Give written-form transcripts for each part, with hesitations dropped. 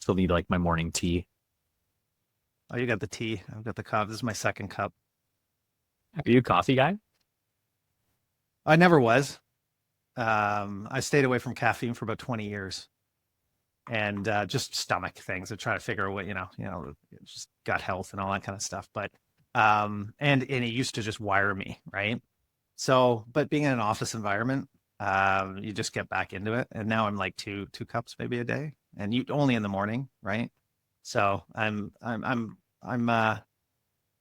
Still need like my morning tea. Oh, you got the tea. I've got the cup. This is my second cup. Are you a coffee guy? I never was. I stayed away from caffeine for about 20 years and just stomach things. I try to figure out what, just gut health and all that kind of stuff. But, and it used to just wire me, right? So, but being in an office environment, you just get back into it. And now I'm like two cups maybe a day, and you only in the morning, right? So I'm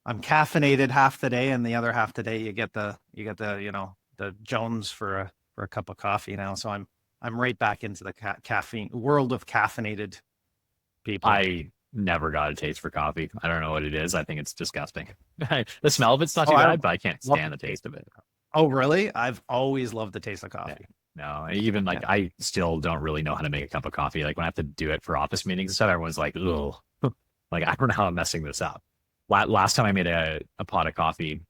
caffeinated half the day, and the other half the day the Jones for a cup of coffee now. So I'm right back into the caffeine world of caffeinated people. I never got a taste for coffee. I don't know what it is. I think it's disgusting. The smell of it's not Oh, too I bad, but I can't love stand the the taste of it. Oh, really? I've always loved the taste of Yeah. coffee. No, even Yeah. like I still don't really know how to make a cup of coffee. Like when I have to do it for office meetings and stuff, everyone's like, "Ugh." Like I don't know how I'm messing this up. Last time I made a pot of coffee,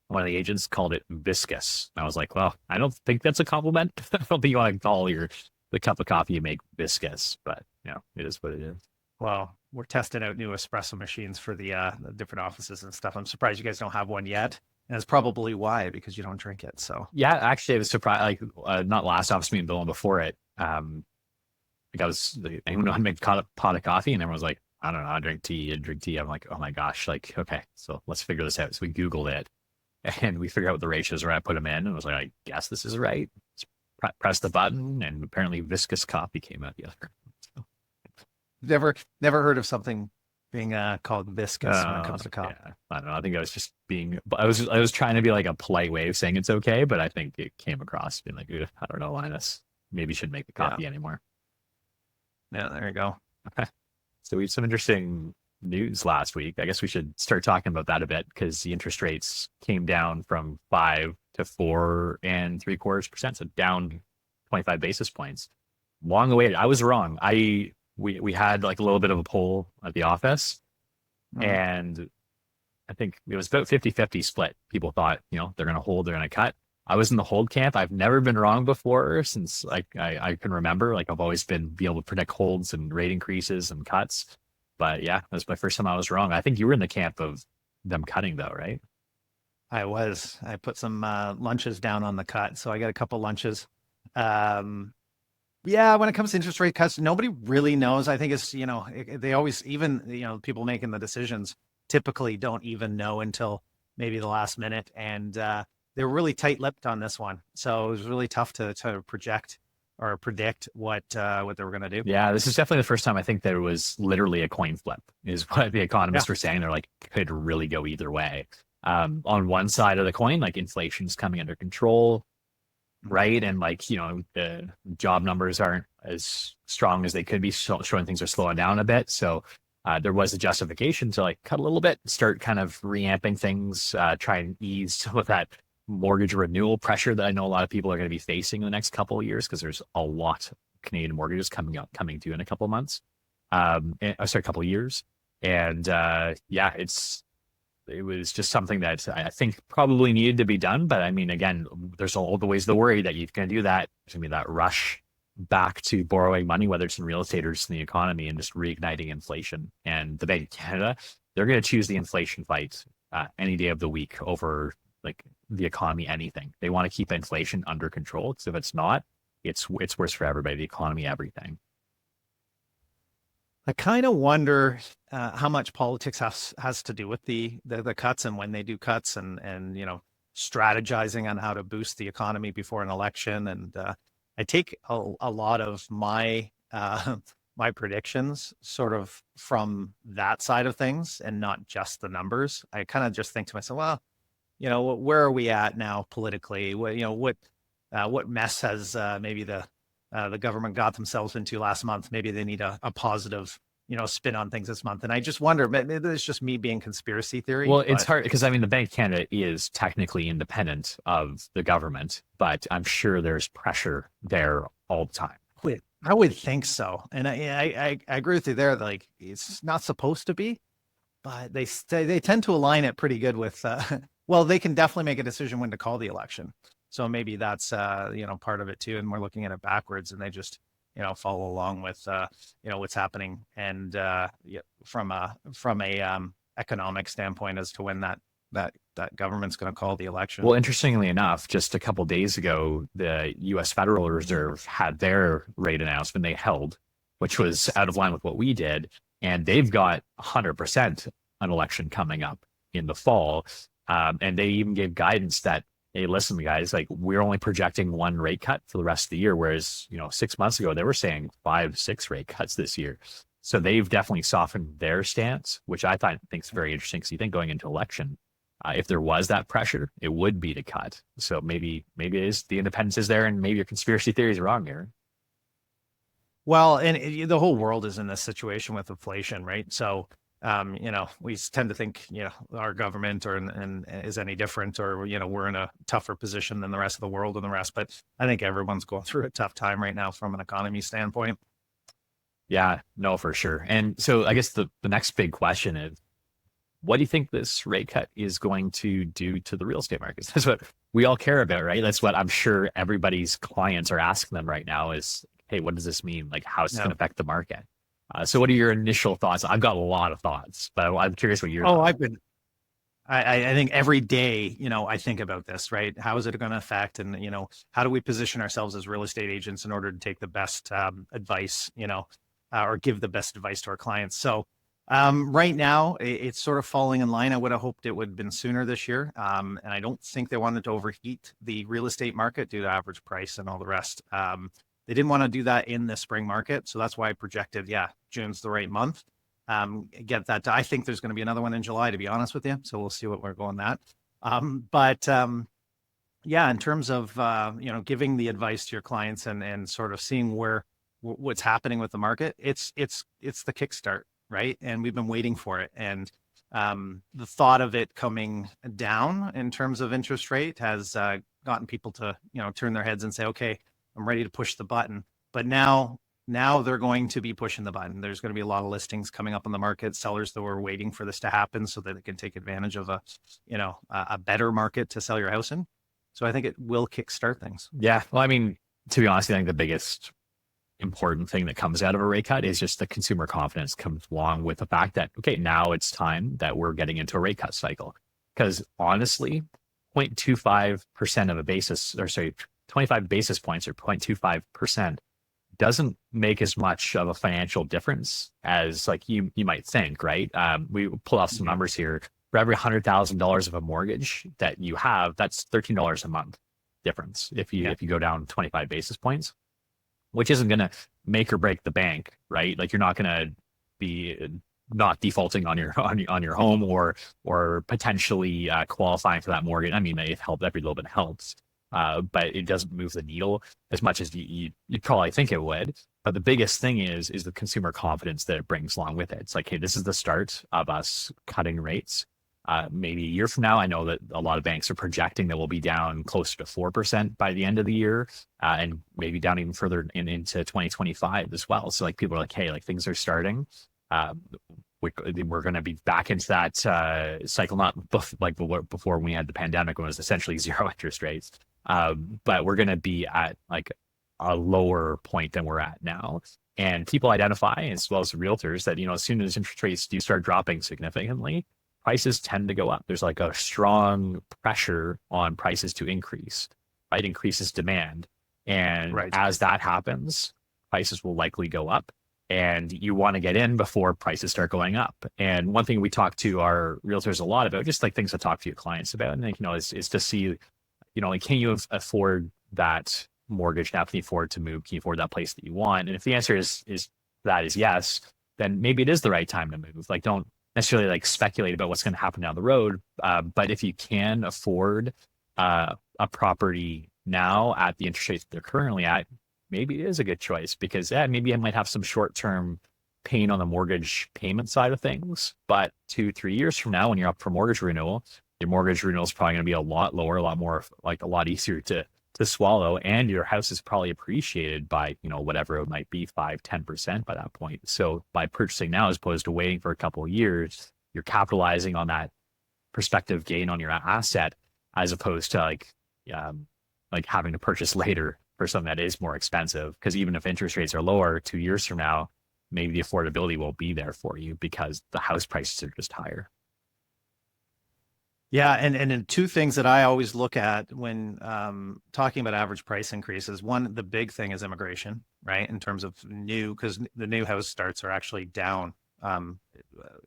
one of the agents called it viscous. I was like, well, I don't think that's a compliment. I don't think you want to call the cup of coffee you make viscous, but it is what it is. Well, we're testing out new espresso machines for the different offices and stuff. I'm surprised you guys don't have one yet. And it's probably why, because you don't drink it. So, Yeah, actually, I was surprised. Like, not last office meeting, the one before it. Like anyone know how to make a pot of coffee, and everyone was like, I don't know, I drink tea. I drink tea. I'm like, oh my gosh, like, okay, so let's figure this out. So we Googled it, and we figured out what the ratios were. I put them in, and I was like, I guess this is right. Press the button, and apparently viscous coffee came out the other. So, never heard of something being called viscous when it comes to coffee. yeah, I don't know. I think I was just being, I was trying to be like a polite way of saying it's okay, but I think it came across being like, I don't know, Linus, maybe you shouldn't make the Yeah. coffee anymore. Yeah, there you go. So we had some interesting news last week. I guess we should start talking about that a bit because the interest rates came down from 5 to 4.75%, so down 25 basis points. Long awaited. I was wrong. We had like a little bit of a poll at the office, and I think it was about 50-50 split. People thought, they're going to hold, they're going to cut. I was in the hold camp. I've never been wrong before since like I can remember. Like I've always be able to predict holds and rate increases and cuts. But yeah, that was my first time I was wrong. I think you were in the camp of them cutting though, right? I was. I put some lunches down on the cut, so I got a couple lunches. Um, yeah, when it comes to interest rate cuts, nobody really knows. I think it's they always even people making the decisions typically don't even know until maybe the last minute, and they were really tight-lipped on this one, so it was really tough to project or predict what they were going to do. Yeah, this is definitely the first time I think there was literally a coin flip, is what the Yeah. economists were saying. They're like, could really go either way. On one side of the coin, like inflation's coming under control, right? And like, the job numbers aren't as strong as they could be, showing things are slowing down a bit. So there was a justification to like cut a little bit, start kind of reamping things, try and ease some of that mortgage renewal pressure that I know a lot of people are going to be facing in the next couple of years because there's a lot of Canadian mortgages coming due in a couple of months. A couple of years. And yeah, it was just something that I think probably needed to be done. But I mean, again, there's all the ways to worry that you're going to do that. There's going to be that rush back to borrowing money, whether it's in real estate or just in the economy, and just reigniting inflation. And the Bank of Canada, they're going to choose the inflation fight any day of the week over like the economy, anything. They want to keep inflation under control because if it's not, it's worse for everybody, the economy, everything. I kind of wonder how much politics has to do with the cuts and when they do cuts and strategizing on how to boost the economy before an election. And I take a lot of my my predictions sort of from that side of things and not just the numbers. I kind of just think to myself, well, where are we at now politically? What mess has maybe the government got themselves into last month? Maybe they need a positive, spin on things this month. And I just wonder, maybe it's just me being conspiracy theory. Well, it's hard because I mean, the Bank of Canada is technically independent of the government, but I'm sure there's pressure there all the time. I would think so. And I agree with you there. Like it's not supposed to be, but they tend to align it pretty good with, well, they can definitely make a decision when to call the election. So maybe that's, part of it too. And we're looking at it backwards and they just follow along with what's happening, and from a economic standpoint as to when that government's going to call the election. Well, interestingly enough, just a couple days ago, the U.S. Federal Reserve had their rate announcement they held, which was out of line with what we did, and they've got 100% an election coming up in the fall, and they even gave guidance that, hey, listen, guys, like we're only projecting one rate cut for the rest of the year, whereas 6 months ago they were saying 5-6 rate cuts this year. So they've definitely softened their stance, which I think is very interesting. Because you think going into election, if there was that pressure, it would be to cut. So maybe it is the independence is there, and maybe your conspiracy theories are wrong here. Well, and the whole world is in this situation with inflation, right? So, we tend to think, our government and is any different, or, we're in a tougher position than the rest of the world and the rest. But I think everyone's going through a tough time right now from an economy standpoint. Yeah, no, for sure. And so I guess the next big question is, what do you think this rate cut is going to do to the real estate markets? That's what we all care about, right? That's what I'm sure everybody's clients are asking them right now is, hey, what does this mean? Like, how is it going to affect the market? So what are your initial thoughts? I've got a lot of thoughts, but I'm curious what your thoughts are. I think every day, I think about this, right? How is it going to affect? And, how do we position ourselves as real estate agents in order to take the best advice, or give the best advice to our clients? So right now, it's sort of falling in line. I would have hoped it would have been sooner this year. And I don't think they wanted to overheat the real estate market due to average price and all the rest. They didn't want to do that in the spring market. So that's why I projected, June's the right month. Get that. I think there's going to be another one in July, to be honest with you. So we'll see what we're going that. In terms of, giving the advice to your clients and sort of seeing what's happening with the market, it's the kickstart, right? And we've been waiting for it. And the thought of it coming down in terms of interest rate has gotten people to, turn their heads and say, okay, I'm ready to push the button. But now they're going to be pushing the button. There's going to be a lot of listings coming up on the market, sellers that were waiting for this to happen so that they can take advantage of a better market to sell your house in. So I think it will kickstart things. Yeah. Well, I mean, to be honest, I think the biggest important thing that comes out of a rate cut is just the consumer confidence comes along with the fact that, okay, now it's time that we're getting into a rate cut cycle. Because honestly, 0.25% of a basis, 25 basis points or 0.25% doesn't make as much of a financial difference as like you might think, right? We pull out some numbers here. For every $100,000 of a mortgage that you have, that's $13 a month difference if you go down 25 basis points, which isn't going to make or break the bank, right? Like you're not going to be not defaulting on your home or potentially qualifying for that mortgage. I mean, it helps, every little bit helps. But it doesn't move the needle as much as you'd probably think it would. But the biggest thing is the consumer confidence that it brings along with it. It's like, hey, this is the start of us cutting rates. Maybe a year from now, I know that a lot of banks are projecting that we'll be down closer to 4% by the end of the year, and maybe down even further into 2025 as well. So like people are like, hey, like things are starting. We're going to be back into that cycle, not like before when we had the pandemic when it was essentially zero interest rates. But we're going to be at like a lower point than we're at now. And people identify, as well as the realtors, that, as soon as interest rates do start dropping significantly, prices tend to go up. There's like a strong pressure on prices to increase, right? Increases demand. And as that happens, prices will likely go up. And you want to get in before prices start going up. And one thing we talk to our realtors a lot about, just like things to talk to your clients about, and is to see, like, can you afford that mortgage now? Can you afford to move? Can you afford that place that you want? And if the answer is yes, then maybe it is the right time to move. Like, don't necessarily like speculate about what's going to happen down the road. But if you can afford a property now at the interest rates they're currently at, maybe it is a good choice because maybe I might have some short-term pain on the mortgage payment side of things, but 2-3 years from now, when you're up for mortgage renewal, your mortgage renewal is probably going to be a lot lower, a lot more, like a lot easier to swallow. And your house is probably appreciated by, whatever it might be, 5-10% by that point. So by purchasing now, as opposed to waiting for a couple of years, you're capitalizing on that prospective gain on your asset, as opposed to like having to purchase later for something that is more expensive. Because even if interest rates are lower 2 years from now, maybe the affordability won't be there for you because the house prices are just higher. Yeah, and then two things that I always look at when talking about average price increases. One, the big thing is immigration, right? In terms of new, because the new house starts are actually down a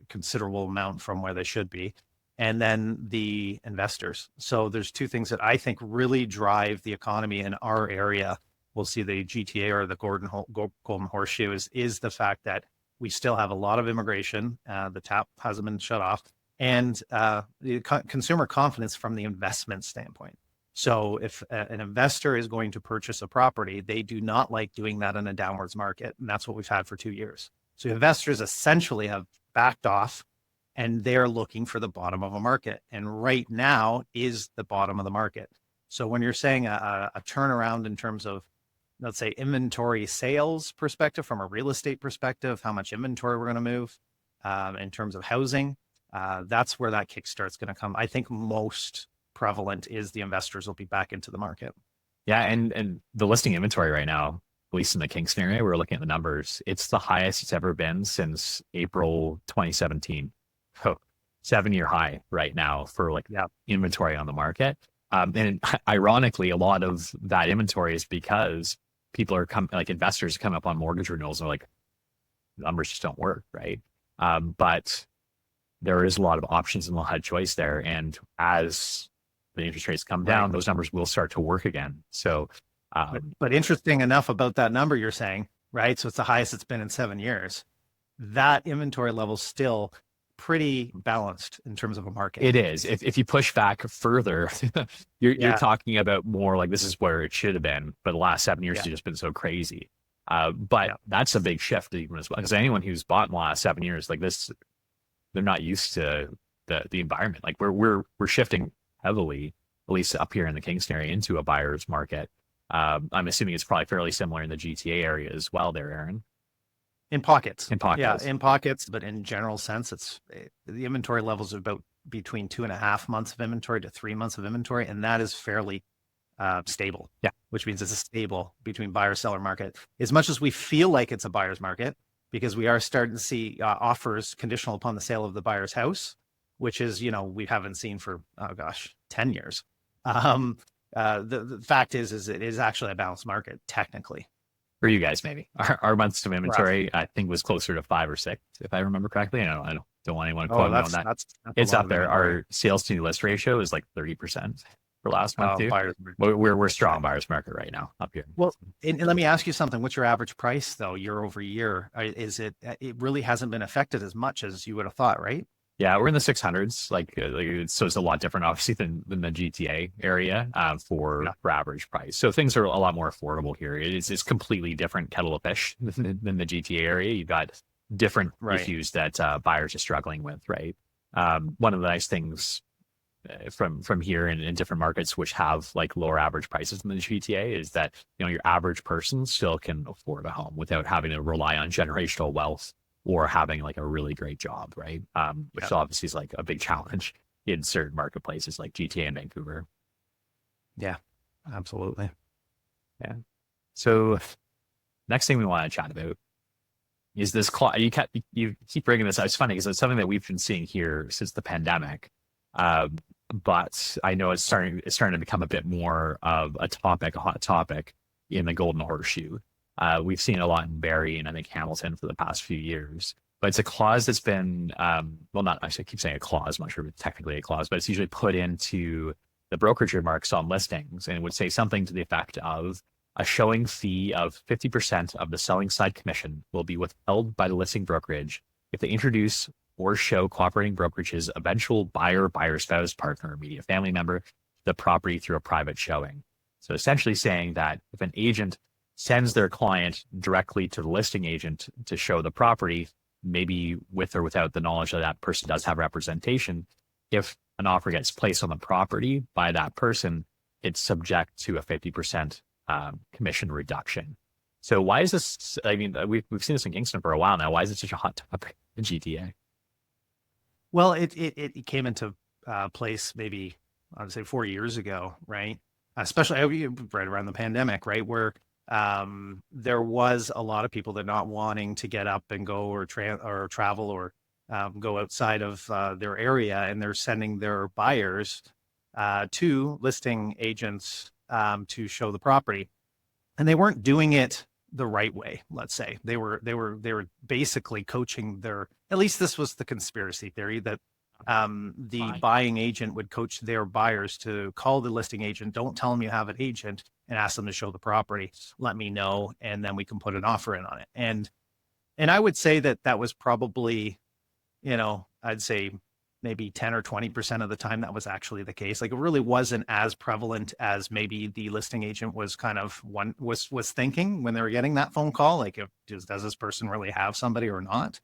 considerable amount from where they should be. And then the investors. So there's two things that I think really drive the economy in our area. We'll see the GTA or the Golden Horseshoe is the fact that we still have a lot of immigration. The tap hasn't been shut off, and the consumer confidence from the investment standpoint. So if an investor is going to purchase a property, they do not like doing that in a downwards market. And that's what we've had for 2 years. So investors essentially have backed off and they're looking for the bottom of a market. And right now is the bottom of the market. So when you're saying a turnaround in terms of, let's say, inventory sales perspective, from a real estate perspective, how much inventory we're going to move in terms of housing, that's where that kickstart's going to come. I think most prevalent is the investors will be back into the market. Yeah, and the listing inventory right now, at least in the Kingston area, we're looking at the numbers. It's the highest it's ever been since April 2017. So 7-year high right now for like inventory on the market. And ironically, a lot of that inventory is because people are like investors come up on mortgage renewals and are like, numbers just don't work, right? But there is a lot of options and a lot of choice there. And as the interest rates come down, those numbers will start to work again. So, but interesting enough about that number you're saying, right? So it's the highest it's been in 7 years. That inventory level is still pretty balanced in terms of a market. It is. If you push back further, you're talking about more like this is where it should have been, but the last 7 years has just been so crazy. But that's a big shift even as well. Because anyone who's bought in the last 7 years like this, they're not used to the environment. Like we're shifting heavily, at least up here in the Kingston area, into a buyer's market. I'm assuming it's probably fairly similar in the GTA area as well there, Eryn. In pockets. Yeah, in pockets, but in general sense, it's the inventory levels are about between 2.5 months of inventory to 3 months of inventory, and that is fairly stable. Yeah, which means it's a stable between buyer-seller market. As much as we feel like it's a buyer's market, because we are starting to see offers conditional upon the sale of the buyer's house, which is, we haven't seen for 10 years. The fact is it is actually a balanced market technically. For you guys, maybe our months of inventory, I think, was closer to 5 or 6, if I remember correctly. I don't want anyone to quote me on that. That's it's up there. Our sales to list ratio is like 30% for last month too. We're strong buyers market right now up here. Well, and let me ask you something. What's your average price though, year over year? Is it really hasn't been affected as much as you would have thought, right? Yeah, we're in the 600s. So it's a lot different, obviously, than the GTA area for average price. So things are a lot more affordable here. It's completely different kettle of fish than the GTA area. You've got different issues that buyers are struggling with, right? One of the nice things from here in different markets, which have like lower average prices than the GTA, is that your average person still can afford a home without having to rely on generational wealth or having like a really great job, right? Which obviously is like a big challenge in certain marketplaces like GTA and Vancouver. Yeah, absolutely. Yeah. So next thing we want to chat about is this clause. You keep bringing this up. It's funny because it's something that we've been seeing here since the pandemic. But I know it's starting to become a bit more of a hot topic in the Golden Horseshoe. We've seen it a lot in Barrie and I think Hamilton for the past few years, but it's a clause that's been, I keep saying a clause, I'm not sure if it's technically a clause, but it's usually put into the brokerage remarks on listings, and it would say something to the effect of a showing fee of 50% of the selling side commission will be withheld by the listing brokerage if they introduce or show cooperating brokerage's eventual buyer, spouse, partner, or immediate family member the property through a private showing. So essentially saying that if an agent sends their client directly to the listing agent to show the property, maybe with or without the knowledge that that person does have representation, if an offer gets placed on the property by that person, it's subject to a 50% commission reduction. So why is this? I mean, we've seen this in Kingston for a while now. Why is it such a hot topic in GTA? Well, it came into place maybe I would say 4 years ago, right? especially right around the pandemic, right? Where there was a lot of people that not wanting to get up and go or travel or go outside of their area, and they're sending their buyers to listing agents to show the property, and they weren't doing it the right way. Let's say they were basically coaching their. At least this was the conspiracy theory that the buying agent would coach their buyers to call the listing agent. Don't tell them you have an agent, and ask them to show the property. Let me know, and then we can put an offer in on it. And I would say that was probably, I'd say maybe 10 or 20% of the time that was actually the case. Like, it really wasn't as prevalent as maybe the listing agent was kind of was thinking when they were getting that phone call. Like, does this person really have somebody or not?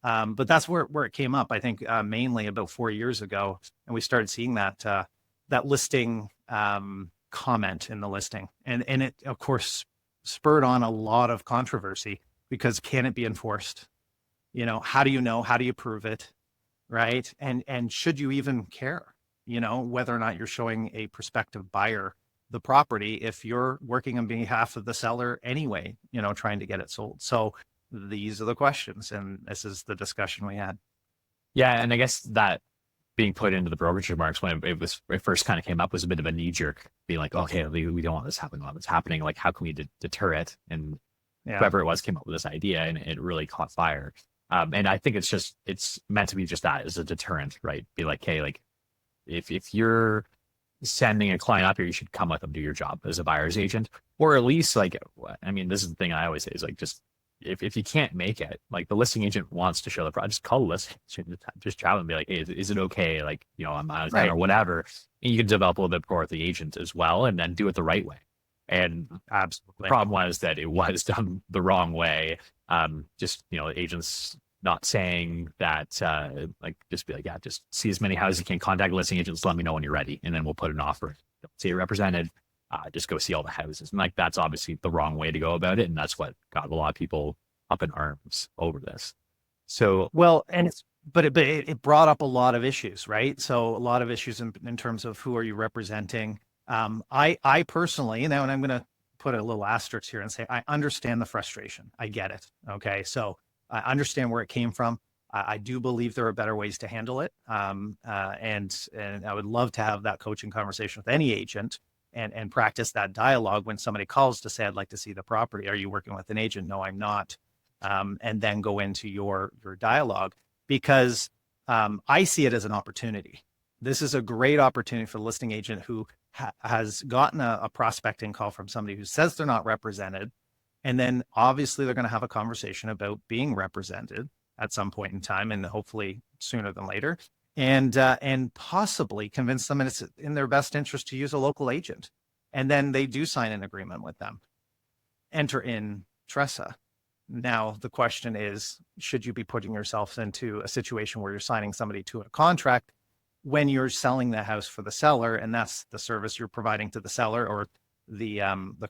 But that's where it came up, I think, mainly about 4 years ago. And we started seeing that listing comment in the listing. And it, of course, spurred on a lot of controversy, because can it be enforced? How do you know? How do you prove it? Right. And should you even care, whether or not you're showing a prospective buyer the property if you're working on behalf of the seller anyway, trying to get it sold. So these are the questions, and this is the discussion we had. Yeah, and I guess that being put into the brokerage remarks when it first kind of came up was a bit of a knee jerk, being like, okay, we don't want this happening, what's happening, like how can we deter it? And whoever it was came up with this idea, and it really caught fire. And I think it's meant to be just that, as a deterrent, right? Be like, hey, like if you're sending a client up here, you should come with them, do your job as a buyer's agent, or at least like, I mean, this is the thing I always say is like, just if you can't make it, like the listing agent wants to show the product, just call the listing agent, just travel and be like, hey, is it okay? Like, I'm out of town or whatever. And you can develop a little bit more with the agent as well, and then do it the right way. And Absolutely. the problem was that it was done the wrong way. Just, agents not saying that, like, just be like, yeah, just see as many houses you can, contact listing agents, let me know when you're ready, and then we'll put an offer. Don't see it represented. Just go see all the houses. And like, that's obviously the wrong way to go about it. And that's what got a lot of people up in arms over this. So, well, and it brought up a lot of issues, right? So a lot of issues in terms of who are you representing. I personally, now, and I'm going to put a little asterisk here and say, I understand the frustration. I get it. Okay. So I understand where it came from. I do believe there are better ways to handle it. And I would love to have that coaching conversation with any agent and practice that dialogue when somebody calls to say, I'd like to see the property. Are you working with an agent? No, I'm not. And then go into your dialogue, because I see it as an opportunity. This is a great opportunity for the listing agent who has gotten a prospecting call from somebody who says they're not represented. And then obviously they're going to have a conversation about being represented at some point in time, and hopefully sooner than later, and possibly convince them it's in their best interest to use a local agent. And then they do sign an agreement with them, enter in TRESA. Now, the question is, should you be putting yourself into a situation where you're signing somebody to a contract when you're selling the house for the seller, and that's the service you're providing to the seller, or the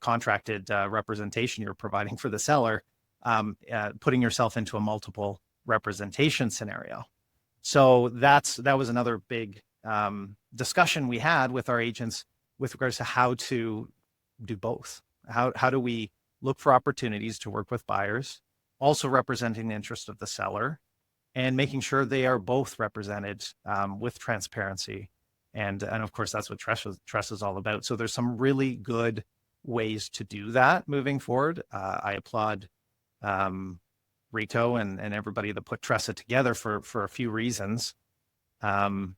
contracted representation you're providing for the seller, putting yourself into a multiple representation scenario. So that was another big discussion we had with our agents with regards to how to do both. How do we look for opportunities to work with buyers, also representing the interest of the seller, and making sure they are both represented with transparency. And of course, that's what TRESA is all about. So there's some really good ways to do that moving forward. I applaud Rico and everybody that put TRESA together for a few reasons. And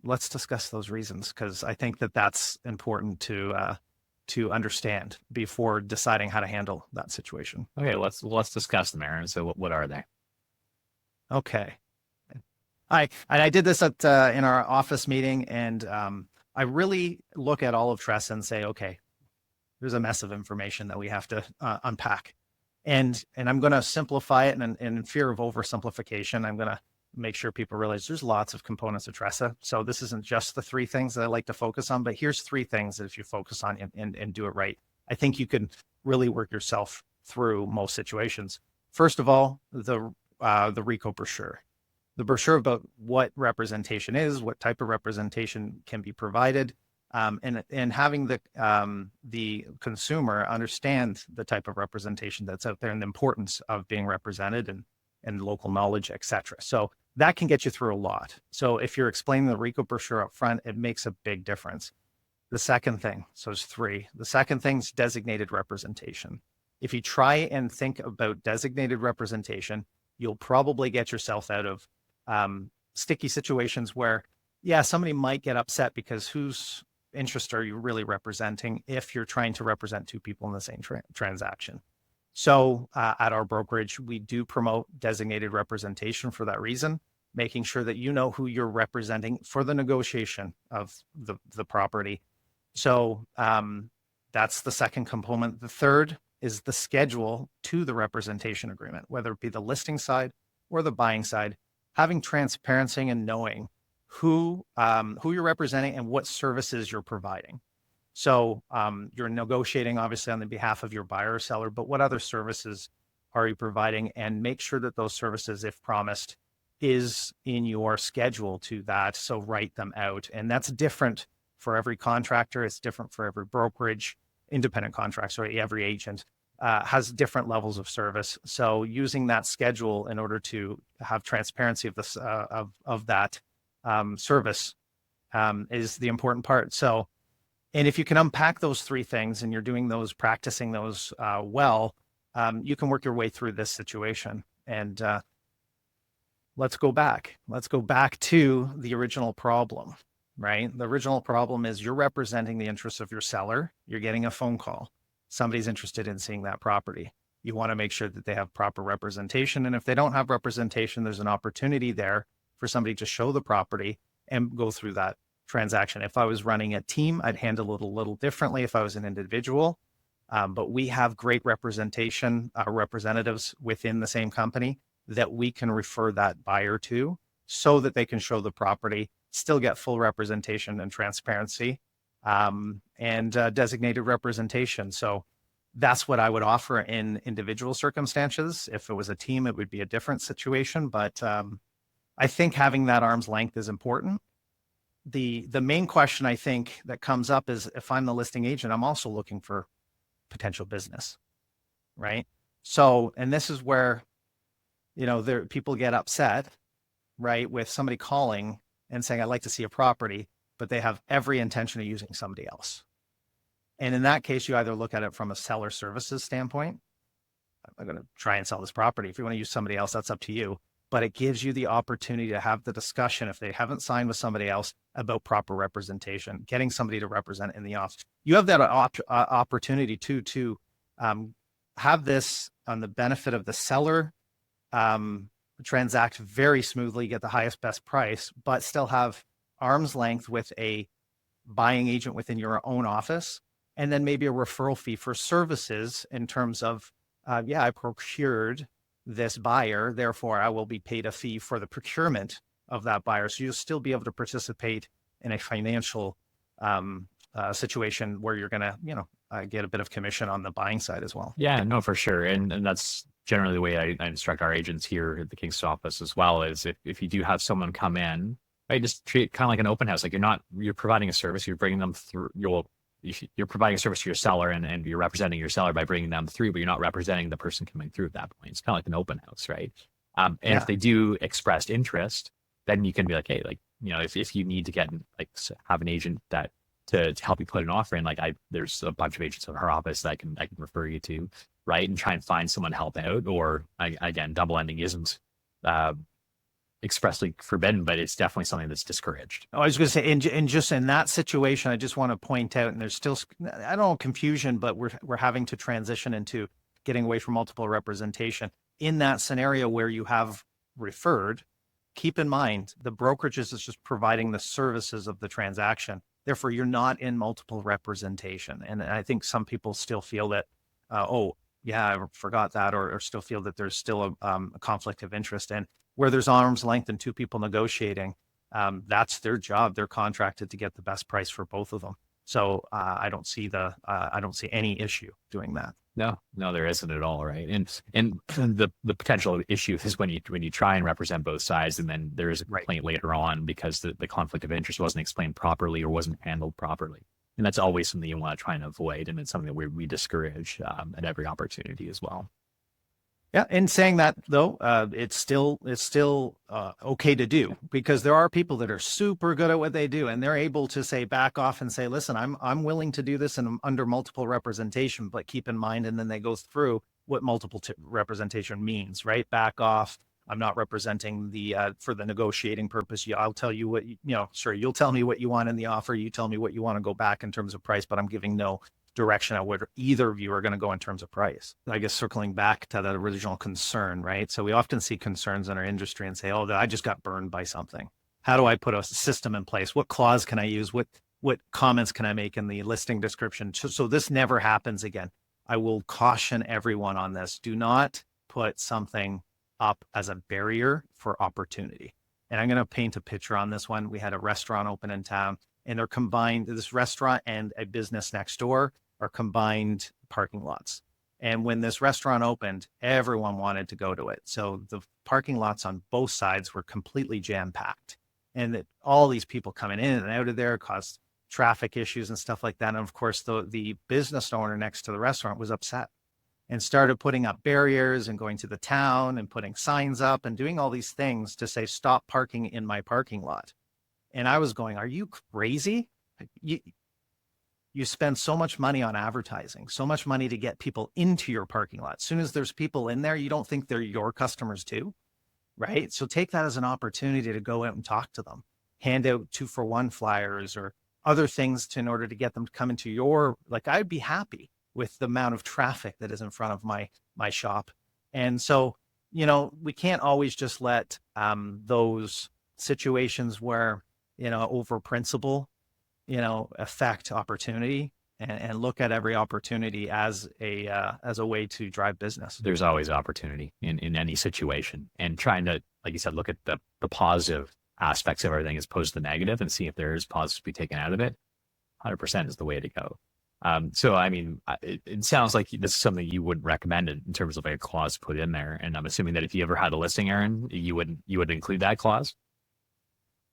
let's discuss those reasons, because I think that's important to understand before deciding how to handle that situation. Okay, let's discuss them, Eryn. So what are they? Okay. I did this at in our office meeting, and I really look at all of TRESA and say, okay, there's a mess of information that we have to unpack. And I'm going to simplify it, and in fear of oversimplification, I'm going to make sure people realize there's lots of components of TRESA. So this isn't just the three things that I like to focus on, but here's three things that if you focus on and do it right, I think you can really work yourself through most situations. First of all, the RICO brochure. The brochure about what representation is, what type of representation can be provided, and having the consumer understand the type of representation that's out there and the importance of being represented and local knowledge, etc. So that can get you through a lot. So if you're explaining the RICO brochure up front, it makes a big difference. The second thing, so it's three. The second thing is designated representation. If you try and think about designated representation, you'll probably get yourself out of sticky situations where, yeah, somebody might get upset because whose interest are you really representing if you're trying to represent two people in the same transaction? So at our brokerage, we do promote designated representation for that reason, making sure that you know who you're representing for the negotiation of the property. So that's the second component. The third is the schedule to the representation agreement, whether it be the listing side or the buying side, having transparency and knowing who you're representing and what services you're providing. So you're negotiating obviously on the behalf of your buyer or seller, but what other services are you providing? And make sure that those services, if promised, is in your schedule to that. So write them out. And that's different for every contractor. It's different for every brokerage, independent contractor, sorry, every agent has different levels of service. So using that schedule in order to have transparency of this of that service is the important part. So, and if you can unpack those three things and you're doing those, practicing those well, you can work your way through this situation. And let's go back. Let's go back to the original problem, right? The original problem is you're representing the interests of your seller. You're getting a phone call. Somebody's interested in seeing that property. You want to make sure that they have proper representation. And if they don't have representation, there's an opportunity there for somebody to show the property and go through that transaction. If I was running a team, I'd handle it a little differently if I was an individual. But we have great representation, representatives within the same company that we can refer that buyer to so that they can show the property, still get full representation and transparency, and designated representation. So that's what I would offer in individual circumstances. If it was a team, it would be a different situation. But I think having that arm's length is important. The main question I think that comes up is if I'm the listing agent, I'm also looking for potential business, right? So, and this is where, people get upset, right? With somebody calling and saying, I'd like to see a property, but they have every intention of using somebody else. And in that case, you either look at it from a seller services standpoint. I'm going to try and sell this property. If you want to use somebody else, that's up to you. But it gives you the opportunity to have the discussion if they haven't signed with somebody else about proper representation, getting somebody to represent in the office. You have that opportunity to have this on the benefit of the seller, transact very smoothly, get the highest, best price, but still have arm's length with a buying agent within your own office. And then maybe a referral fee for services in terms of, I procured this buyer, therefore I will be paid a fee for the procurement of that buyer. So you'll still be able to participate in a financial situation where you're going to, get a bit of commission on the buying side as well. Yeah, no, for sure. And that's generally the way I instruct our agents here at the Kingston office as well, is if you do have someone come in, right, just treat it kind of like an open house. Like you're providing a service, you're bringing them through, you're providing a service to your seller and you're representing your seller by bringing them through, but you're not representing the person coming through at that point. It's kind of like an open house, right? And if they do express interest, then you can be like, hey, if you need to get have an agent that to help you put an offer in, there's a bunch of agents in our office that I can refer you to, right? And try and find someone to help out. Or again, double ending isn't expressly forbidden, but it's definitely something that's discouraged. I was going to say, in just in that situation, I just want to point out, and there's still, I don't know, confusion, but we're having to transition into getting away from multiple representation. In that scenario where you have referred, keep in mind the brokerage is just providing the services of the transaction. Therefore, you're not in multiple representation. And I think some people still feel that, I forgot that, or still feel that there's still a conflict of interest. And where there's arm's length and two people negotiating, that's their job. They're contracted to get the best price for both of them. So I don't see any issue doing that. No, no, there isn't at all, right? And the potential issue is when you try and represent both sides, and then there is a Right. complaint later on because the conflict of interest wasn't explained properly or wasn't handled properly. And that's always something you want to try and avoid, and it's something that we discourage at every opportunity as well. Yeah, in saying that though, it's still okay to do, because there are people that are super good at what they do, and they're able to say back off and say, "Listen, I'm willing to do this and under multiple representation, but keep in mind," and then they go through what multiple representation means, right? Back off. I'm not representing the for the negotiating purpose. I'll tell you what sure, you'll tell me what you want in the offer. You tell me what you want to go back in terms of price, but I'm giving no direction at where either of you are going to go in terms of price. I guess circling back to that original concern, right? So we often see concerns in our industry and say, "Oh, I just got burned by something. How do I put a system in place? What clause can I use? What comments can I make in the listing description so this never happens again?" I will caution everyone on this. Do not put something up as a barrier for opportunity. And I'm going to paint a picture on this one. We had a restaurant open in town, and they're combined. This restaurant and a business next door are combined parking lots. And when this restaurant opened, everyone wanted to go to it. So the parking lots on both sides were completely jam packed. And all these people coming in and out of there caused traffic issues and stuff like that. And of course, the business owner next to the restaurant was upset and started putting up barriers and going to the town and putting signs up and doing all these things to say, "Stop parking in my parking lot." And I was going, "Are you crazy? You spend so much money on advertising, so much money to get people into your parking lot. As soon as there's people in there, you don't think they're your customers too, right? So take that as an opportunity to go out and talk to them, hand out 2-for-1 flyers or other things in order to get them to come into your, like, I'd be happy with the amount of traffic that is in front of my shop." And so, we can't always just let those situations where, over principle, affect opportunity, and look at every opportunity as a way to drive business. There's always opportunity in any situation, and trying to, like you said, look at the positive aspects of everything as opposed to the negative and see if there is positive to be taken out of it. 100% is the way to go. So, I mean, it sounds like this is something you would recommend in terms of like a clause put in there. And I'm assuming that if you ever had a listing, Eryn, you would include that clause.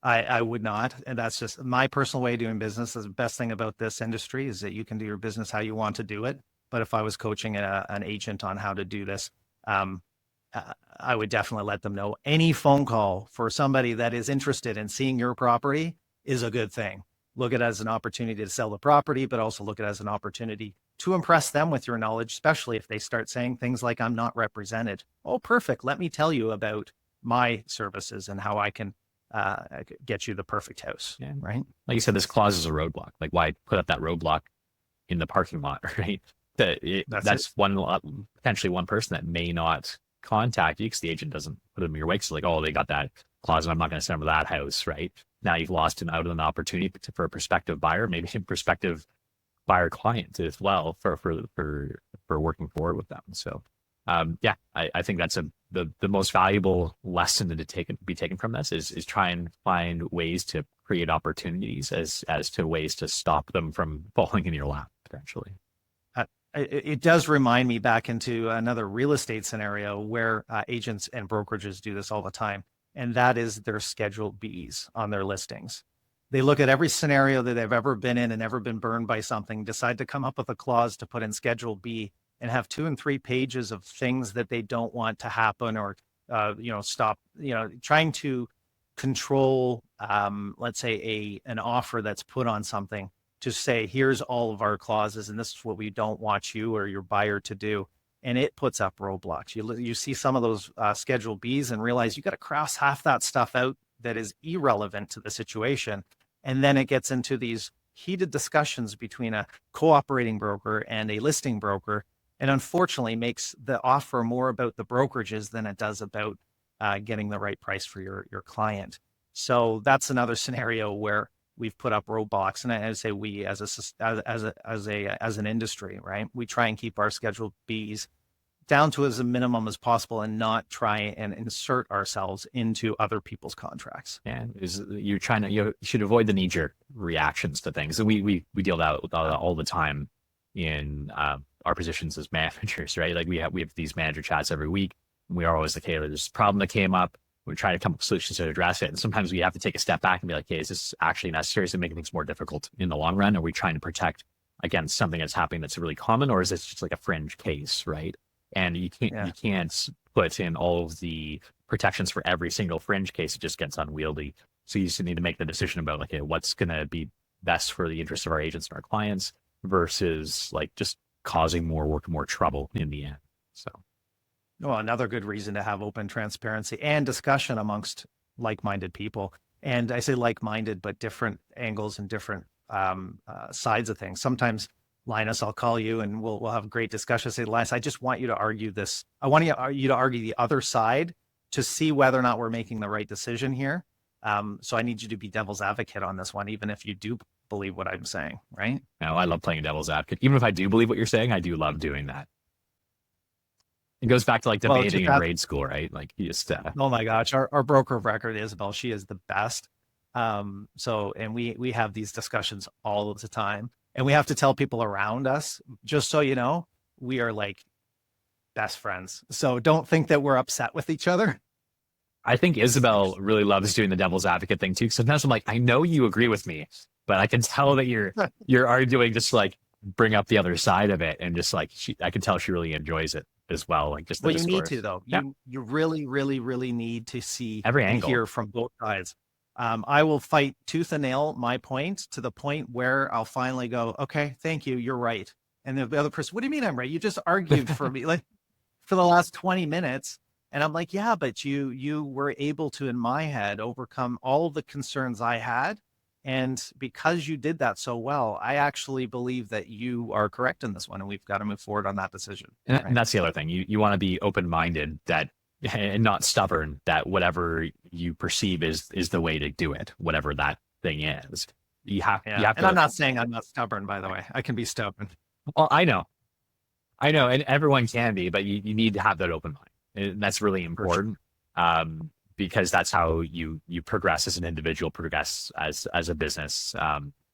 I would not. And that's just my personal way of doing business. The best thing about this industry is that you can do your business how you want to do it. But if I was coaching an agent on how to do this, I would definitely let them know any phone call for somebody that is interested in seeing your property is a good thing. Look at it as an opportunity to sell the property, but also look at it as an opportunity to impress them with your knowledge, especially if they start saying things like, "I'm not represented." Oh, perfect. Let me tell you about my services and how I can get you the perfect house. Yeah. Right. Like you said, this clause is a roadblock. Like, why put up that roadblock in the parking lot, right? That's potentially one person that may not contact you because the agent doesn't put them in your way. So like, "Oh, they got that clause, and I'm not going to send them to that house," right? Now you've lost out on an opportunity for a prospective buyer, maybe a prospective buyer client as well for working forward with them. So, yeah, I think that's the most valuable lesson to be taken from this is try and find ways to create opportunities as to ways to stop them from falling in your lap potentially. It does remind me back into another real estate scenario where agents and brokerages do this all the time, and that is their Schedule Bs on their listings. They look at every scenario that they've ever been in and ever been burned by something, decide to come up with a clause to put in Schedule B, and have 2 and 3 pages of things that they don't want to happen, or stop, trying to control, let's say an offer that's put on something, to say, "Here's all of our clauses, and this is what we don't want you or your buyer to do." And it puts up roadblocks. You see some of those Schedule Bs and realize you got to cross half that stuff out that is irrelevant to the situation. And then it gets into these heated discussions between a cooperating broker and a listing broker, and unfortunately makes the offer more about the brokerages than it does about getting the right price for your client. So that's another scenario where we've put up roadblocks, and I would say we as an industry, right? We try and keep our Schedule Bs down to as a minimum as possible and not try and insert ourselves into other people's contracts. Yeah, is you're trying to you should avoid the knee-jerk reactions to things. So we deal with that all the time in our positions as managers, right? Like we have these manager chats every week. And we are always like, hey, there's this problem that came up. We're trying to come up with solutions to address it. And sometimes we have to take a step back and be like, hey, is this actually necessary? Is it making things more difficult in the long run? Are we trying to protect against something that's happening that's really common, or is this just like a fringe case, right? And you can't put in all of the protections for every single fringe case. It just gets unwieldy. So you just need to make the decision about like, okay, what's going to be best for the interest of our agents and our clients versus like just causing more work, more trouble in the end. So, well, another good reason to have open transparency and discussion amongst like-minded people. And I say like-minded, but different angles and different sides of things. Sometimes, Linus, I'll call you and we'll have a great discussion. Say, Linus, I just want you to argue this. I want you to argue the other side to see whether or not we're making the right decision here. So I need you to be devil's advocate on this one, even if you do believe what I'm saying, right? No, I love playing devil's advocate. Even if I do believe what you're saying, I do love doing that. It goes back to like debating in grade school, right? Like you just oh my gosh, our broker of record, Isabel, she is the best. So, and we have these discussions all of the time, and we have to tell people around us, just so you know, we are like best friends. So don't think that we're upset with each other. I think Isabel really loves doing the devil's advocate thing too. Sometimes I'm like, I know you agree with me, but I can tell that you're arguing just to like bring up the other side of it, and just like I can tell she really enjoys it as well. Like just well, you need to though. Yeah. You really, really, really need to see every angle, hear from both sides. I will fight tooth and nail my point to the point where I'll finally go, okay, thank you, you're right. And the other person, what do you mean I'm right? You just argued for me like for the last 20 minutes. And I'm like, yeah, but you were able to, in my head, overcome all of the concerns I had. And because you did that so well, I actually believe that you are correct in this one, and we've got to move forward on that decision. And, and that's the other thing. You want to be open-minded and not stubborn, that whatever you perceive is the way to do it, whatever that thing is. You have to. And I'm not saying I'm not stubborn, by the way. I can be stubborn. Well, I know, and everyone can be, but you need to have that open mind. And that's really important. Sure. Because that's how you progress as an individual, progress as a business,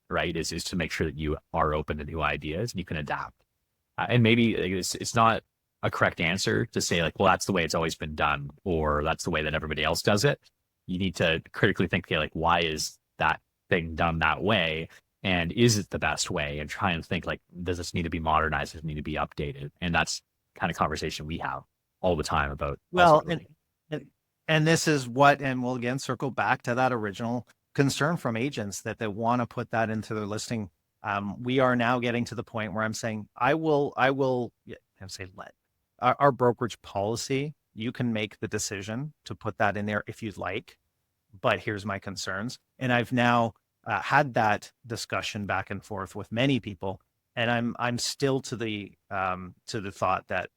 right? Is to make sure that you are open to new ideas and you can adapt. And maybe it's not a correct answer to say like, well, that's the way it's always been done, or that's the way that everybody else does it. You need to critically think, okay, like, why is that thing done that way? And is it the best way? And try and think like, does this need to be modernized? Does it need to be updated? And that's kind of conversation we have all the time about. Well, and this is what, and we'll again circle back to that original concern from agents that they want to put that into their listing. We are now getting to the point where I'm saying, I will say let our brokerage policy, you can make the decision to put that in there if you'd like, but here's my concerns. And I've now had that discussion back and forth with many people, and I'm still to the thought that,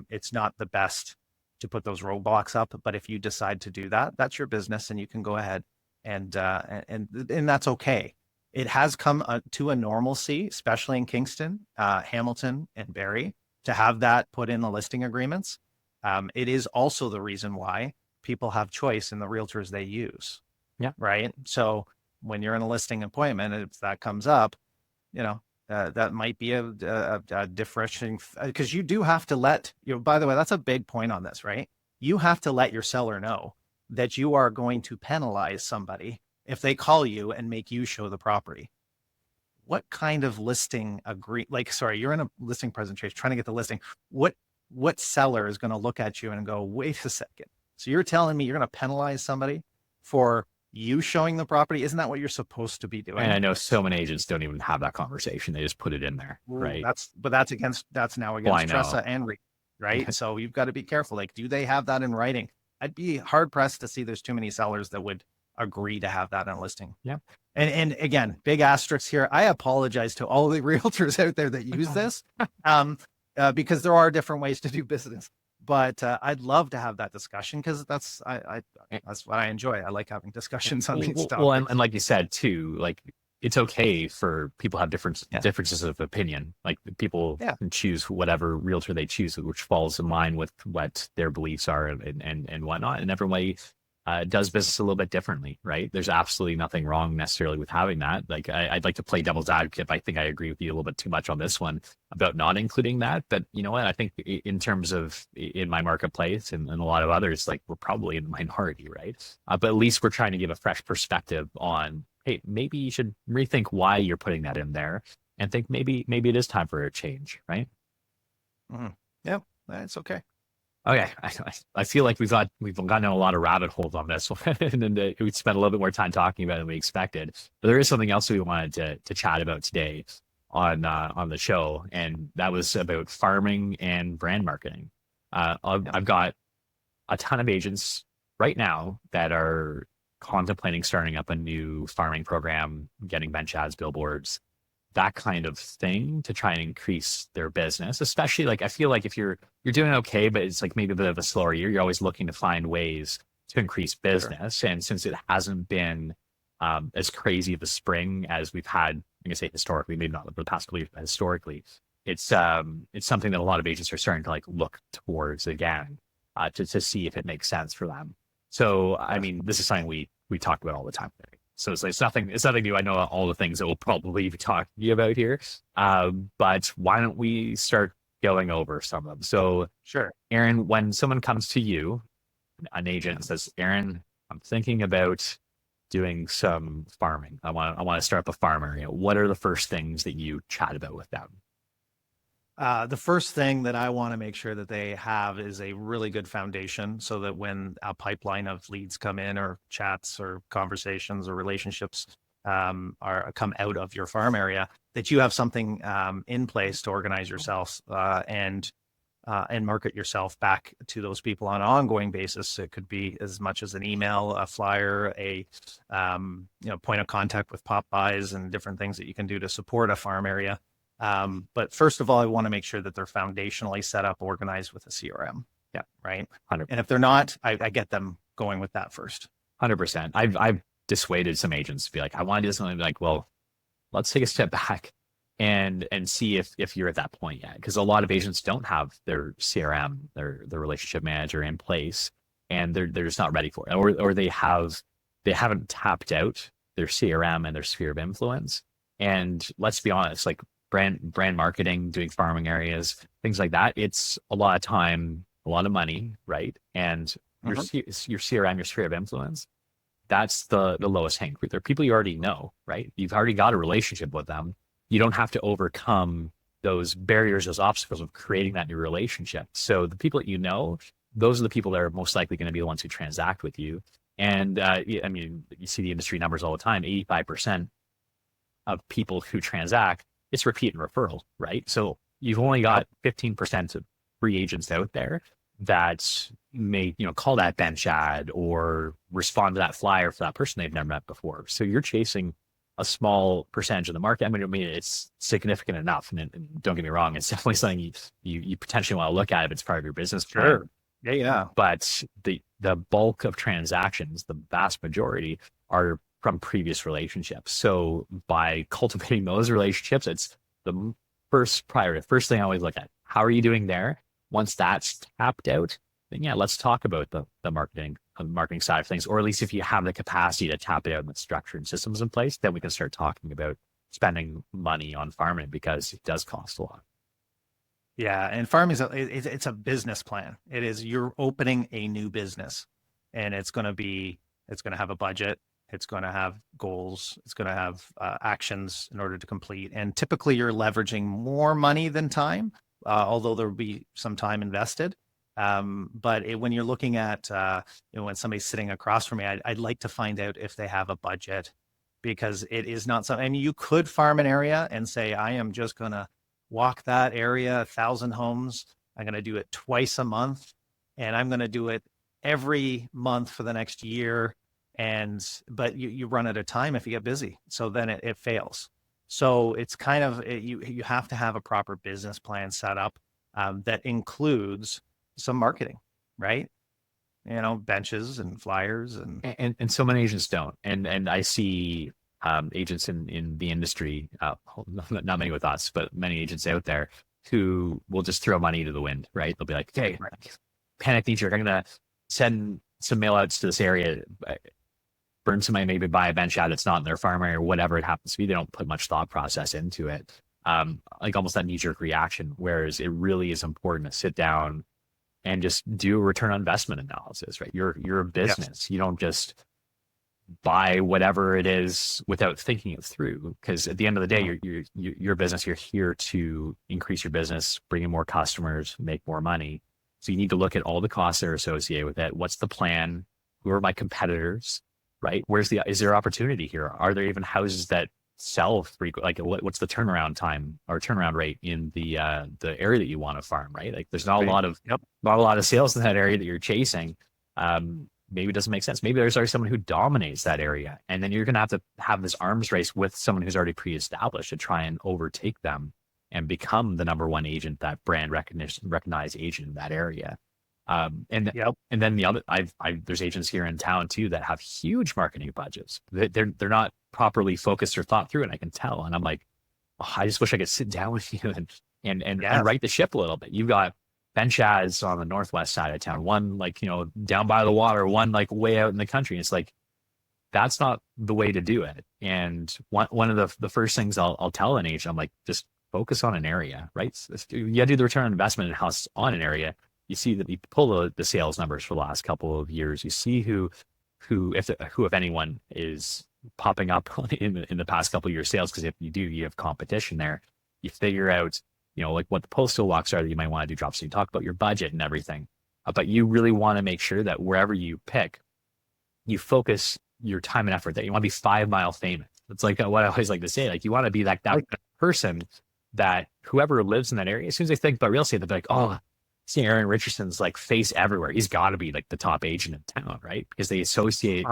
it's not the best to put those roadblocks up, but if you decide to do that, that's your business, and you can go ahead and that's okay. It has come to a normalcy, especially in Kingston, Hamilton, and Barrie, to have that put in the listing agreements. It is also the reason why people have choice in the realtors they use. Yeah. Right. So when you're in a listing appointment, if that comes up, that might be a differentiating, because you do have to let, by the way, that's a big point on this, right? You have to let your seller know that you are going to penalize somebody if they call you and make you show the property. What kind of listing you're in a listing presentation trying to get the listing. What seller is going to look at you and go, wait a second. So you're telling me you're going to penalize somebody for you showing the property? Isn't that what you're supposed to be doing? And I know so many agents don't even have that conversation. They just put it in there, right? That's now against Tressa and Reed, right? So you've got to be careful. Like, do they have that in writing? I'd be hard pressed to see there's too many sellers that would agree to have that on a listing. Yeah. And again, big asterisks here. I apologize to all the realtors out there that use this, because there are different ways to do business. But I'd love to have that discussion, because that's what I enjoy. I like having discussions on these topics. Well, and like you said too, like it's okay for people to have Yeah. differences of opinion. Like people Yeah. can choose whatever realtor they choose, which falls in line with what their beliefs are and whatnot. And everybody does business a little bit differently, right? There's absolutely nothing wrong necessarily with having that. Like I'd like to play devil's advocate. I think I agree with you a little bit too much on this one about not including that. But you know what? I think in terms of in my marketplace and a lot of others, like we're probably in the minority, right? But at least we're trying to give a fresh perspective on, hey, maybe you should rethink why you're putting that in there and think maybe it is time for a change, right? Mhm. Yeah, that's okay. Okay, I feel like we've gone down a lot of rabbit holes on this one, and then we spent a little bit more time talking about it than we expected. But there is something else we wanted to chat about today on the show, and that was about farming and brand marketing. Yeah. I've got a ton of agents right now that are contemplating starting up a new farming program, getting bench ads, billboards, that kind of thing to try and increase their business. Especially like I feel like if you're doing okay, but it's like maybe a bit of a slower year, you're always looking to find ways to increase Sure. business. And since it hasn't been as crazy of a spring as we've had, I'm gonna say historically, maybe not over the past couple of years, but historically, it's something that a lot of agents are starting to like look towards again to see if it makes sense for them. So I Yeah. mean, this is something we talk about all the time. So it's nothing new. I know all the things that we'll probably be talking about here. But why don't we start going over some of them? So, Sure. Eryn, when someone comes to you, an agent Yeah. and says, Eryn, I'm thinking about doing some farming. I want to start up a farm area. What are the first things that you chat about with them? The first thing that I want to make sure that they have is a really good foundation so that when a pipeline of leads come in or chats or conversations or relationships are come out of your farm area, that you have something in place to organize yourself and market yourself back to those people on an ongoing basis. It could be as much as an email, a flyer, a point of contact with pop buys and different things that you can do to support a farm area. But first of all, I want to make sure that they're foundationally set up, organized with a CRM. Yeah, Right. 100, And if they're not, I get them going with that first. 100%. I've dissuaded some agents to be like, I want to do something like, well, let's take a step back and see if you're at that point yet. Because a lot of agents don't have their CRM, their relationship manager in place, and they're just not ready for it, or they haven't tapped out their CRM and their sphere of influence. And let's be honest, like brand marketing, doing farming areas, things like that, it's a lot of time, a lot of money, right? And your Mhm. your CRM, your sphere of influence, that's the lowest hanging fruit. They're people you already know, right? You've already got a relationship with them. You don't have to overcome those barriers, those obstacles of creating that new relationship. So the people that you know, those are the people that are most likely going to be the ones who transact with you. And I mean, you see the industry numbers all the time. 85% of people who transact, it's repeat and referral, right? So you've only Yep. got 15% of free agents out there that may, call that bench ad or respond to that flyer for that person they've never met before. So you're chasing a small percentage of the market. I mean, it's significant enough. And don't get me wrong, it's definitely something you potentially want to look at if it's part of your business plan. Sure. Yeah. Yeah. But the bulk of transactions, the vast majority, are from previous relationships. So by cultivating those relationships, it's the first priority. First thing I always look at, how are you doing there? Once that's tapped out, then yeah, let's talk about the marketing side of things, or at least if you have the capacity to tap it out and the structure and systems in place, then we can start talking about spending money on farming because it does cost a lot. Yeah, and farming it's a business plan. It is you're opening a new business, and it's going to have a budget. It's going to have goals. It's going to have actions in order to complete. And typically, you're leveraging more money than time, although there will be some time invested. When you're looking at when somebody's sitting across from me, I'd like to find out if they have a budget because it is not something. I mean, you could farm an area and say, I am just going to walk that area, 1,000 homes. I'm going to do it twice a month, and I'm going to do it every month for the next year. But you run out of time if you get busy, so then it fails. So it's kind of you have to have a proper business plan set up that includes some marketing, right? Benches and flyers and And so many agents don't. And I see agents in the industry, not many with us, but many agents out there who will just throw money to the wind, right? They'll be like, okay, panic knee jerk, I'm going to send some mail outs to this area, burn some money, maybe buy a bench ad that's not in their farm area or whatever it happens to be. They don't put much thought process into it. Like almost that knee jerk reaction, whereas it really is important to sit down and just do a return on investment analysis, right? You're a business. Yes. You don't just buy whatever it is without thinking it through. Because at the end of the day, your business, you're here to increase your business, bring in more customers, make more money. So you need to look at all the costs that are associated with it. What's the plan? Who are my competitors? Right? Is there opportunity here? Are there even houses that sell frequently? Like what's the turnaround time or turnaround rate in the area that you want to farm, right? Like there's not a lot of sales in that area that you're chasing. Maybe it doesn't make sense. Maybe there's already someone who dominates that area. And then you're going to have this arms race with someone who's already pre-established to try and overtake them and become the number one agent, that brand recognized agent in that area. And then the other, there's agents here in town too that have huge marketing budgets. They're not properly focused or thought through, and I can tell. And I'm like, oh, I just wish I could sit down with you and right the ship a little bit. You've got bench ads on the northwest side of town, one down by the water, one like way out in the country. It's like that's not the way to do it. And one of the first things I'll tell an agent, I'm like, just focus on an area, right? So you got to do the return on investment in house on an area. You see that you pull the sales numbers for the last couple of years. You see who if anyone is popping up in the past couple of years sales, because if you do, you have competition there. You figure out, like what the postal walks are that you might want to do drops. So you talk about your budget and everything, but you really want to make sure that wherever you pick, you focus your time and effort, that you want to be 5 mile famous. It's like what I always like to say, like you want to be like that person that whoever lives in that area, as soon as they think about real estate, they'll be like, oh, see Eryn Richardson's like face everywhere. He's got to be like the top agent in town, right? Because they associate.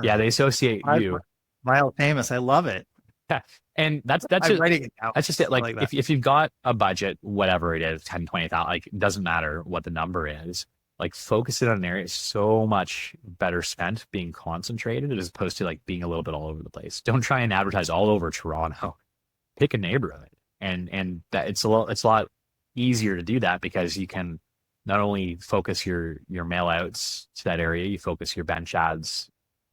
They associate you. Mile famous. I love it. Yeah. And that's just writing it down. That's just it. Like if you've got a budget, whatever it is, 10, 20,000, like it doesn't matter what the number is. Like focus it on an area is so much better spent being concentrated as opposed to like being a little bit all over the place. Don't try and advertise all over Toronto. Pick a neighborhood, and that it's a lot easier to do that because you can not only focus your mail outs to that area, you focus your bench ads,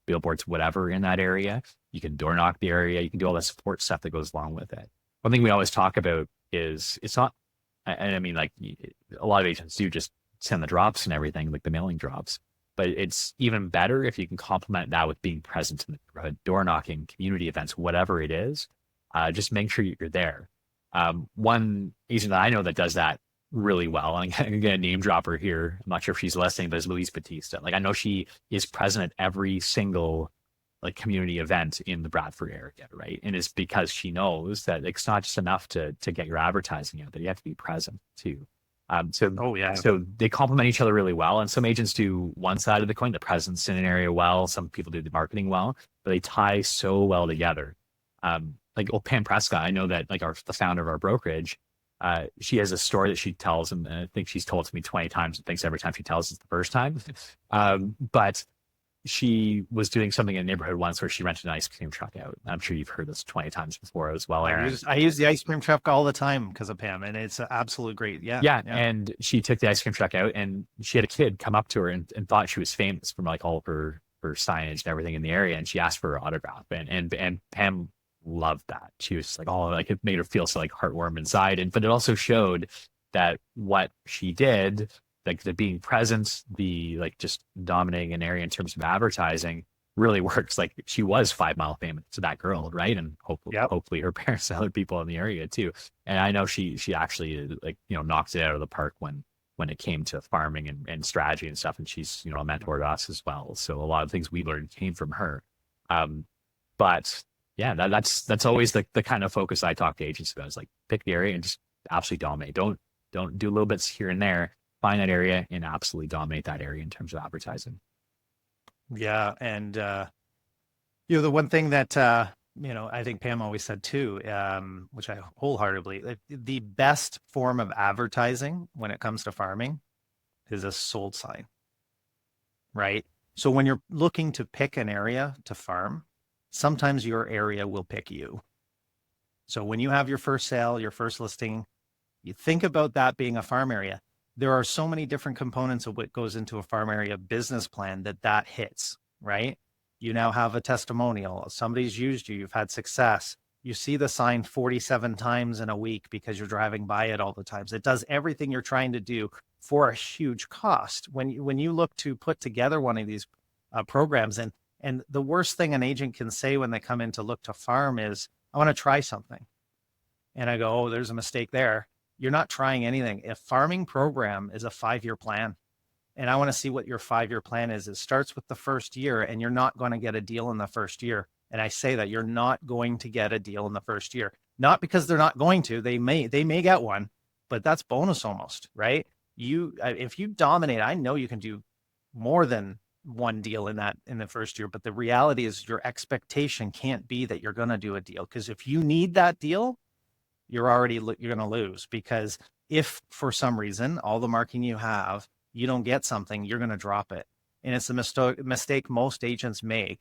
billboards, whatever in that area. You can door knock the area. You can do all the support stuff that goes along with it. One thing we always talk about is it's not, and I mean, like a lot of agents do just send the drops and everything, like the mailing drops, but it's even better if you can complement that with being present in the neighborhood, door knocking, community events, whatever it is. Just make sure you're there. One agent that I know that does that really well, and I'm gonna name drop her here. I'm not sure if she's listening, but is Louise Batista. Like I know she is present at every single like community event in the Bradford area, right? And it's because she knows that it's not just enough to get your advertising out, that you have to be present too. So they complement each other really well. And some agents do one side of the coin, the presence in an area well. Some people do the marketing well, but they tie so well together. Like Pam Prescott, I know that like the founder of our brokerage, she has a story that she tells, and I think she's told it to me 20 times and thinks every time she tells it's the first time. But she was doing something in a neighborhood once where she rented an ice cream truck out. I'm sure you've heard this 20 times before as well, Eryn. I use the ice cream truck all the time because of Pam, and it's absolute great. Yeah. And she took the ice cream truck out, and she had a kid come up to her and thought she was famous from like all of her signage and everything in the area, and she asked for her autograph, and Pam loved that. She was like, oh, like it made her feel so like heartwarmed inside. But it also showed that what she did, like the being present, the like just dominating an area in terms of advertising really works. Like she was 5 mile famous to that girl, right? And hopefully her parents and other people in the area too. And I know she actually like, knocked it out of the park when it came to farming and strategy and stuff. And she's, a mentor to us as well. So a lot of things we learned came from her. But yeah, that's always the kind of focus I talk to agents about, is like pick the area and just absolutely dominate. Don't do little bits here and there. Find that area and absolutely dominate that area in terms of advertising. Yeah. And, the one thing that, I think Pam always said too, which I wholeheartedly, the best form of advertising when it comes to farming is a sold sign, right? So when you're looking to pick an area to farm, sometimes your area will pick you. So when you have your first sale, your first listing, you think about that being a farm area. There are so many different components of what goes into a farm area business plan that hits, right? You now have a testimonial. Somebody's used you. You've had success. You see the sign 47 times in a week because you're driving by it all the times. It does everything you're trying to do for a huge cost. When you look to put together one of these programs, and the worst thing an agent can say when they come in to look to farm is, I want to try something. And I go, oh, there's a mistake there. You're not trying anything. A farming program is a 5-year plan. And I want to see what your 5-year plan is. It starts with the first year, and you're not going to get a deal in the first year. And I say that you're not going to get a deal in the first year, not because they're not going to. They may get one, but that's bonus almost, right? If you dominate, I know you can do more than one deal in the first year, but the reality is your expectation can't be that you're going to do a deal, because if you need that deal, you're going to lose, because if for some reason all the marketing you have, you don't get something, you're going to drop it. And it's the mistake most agents make,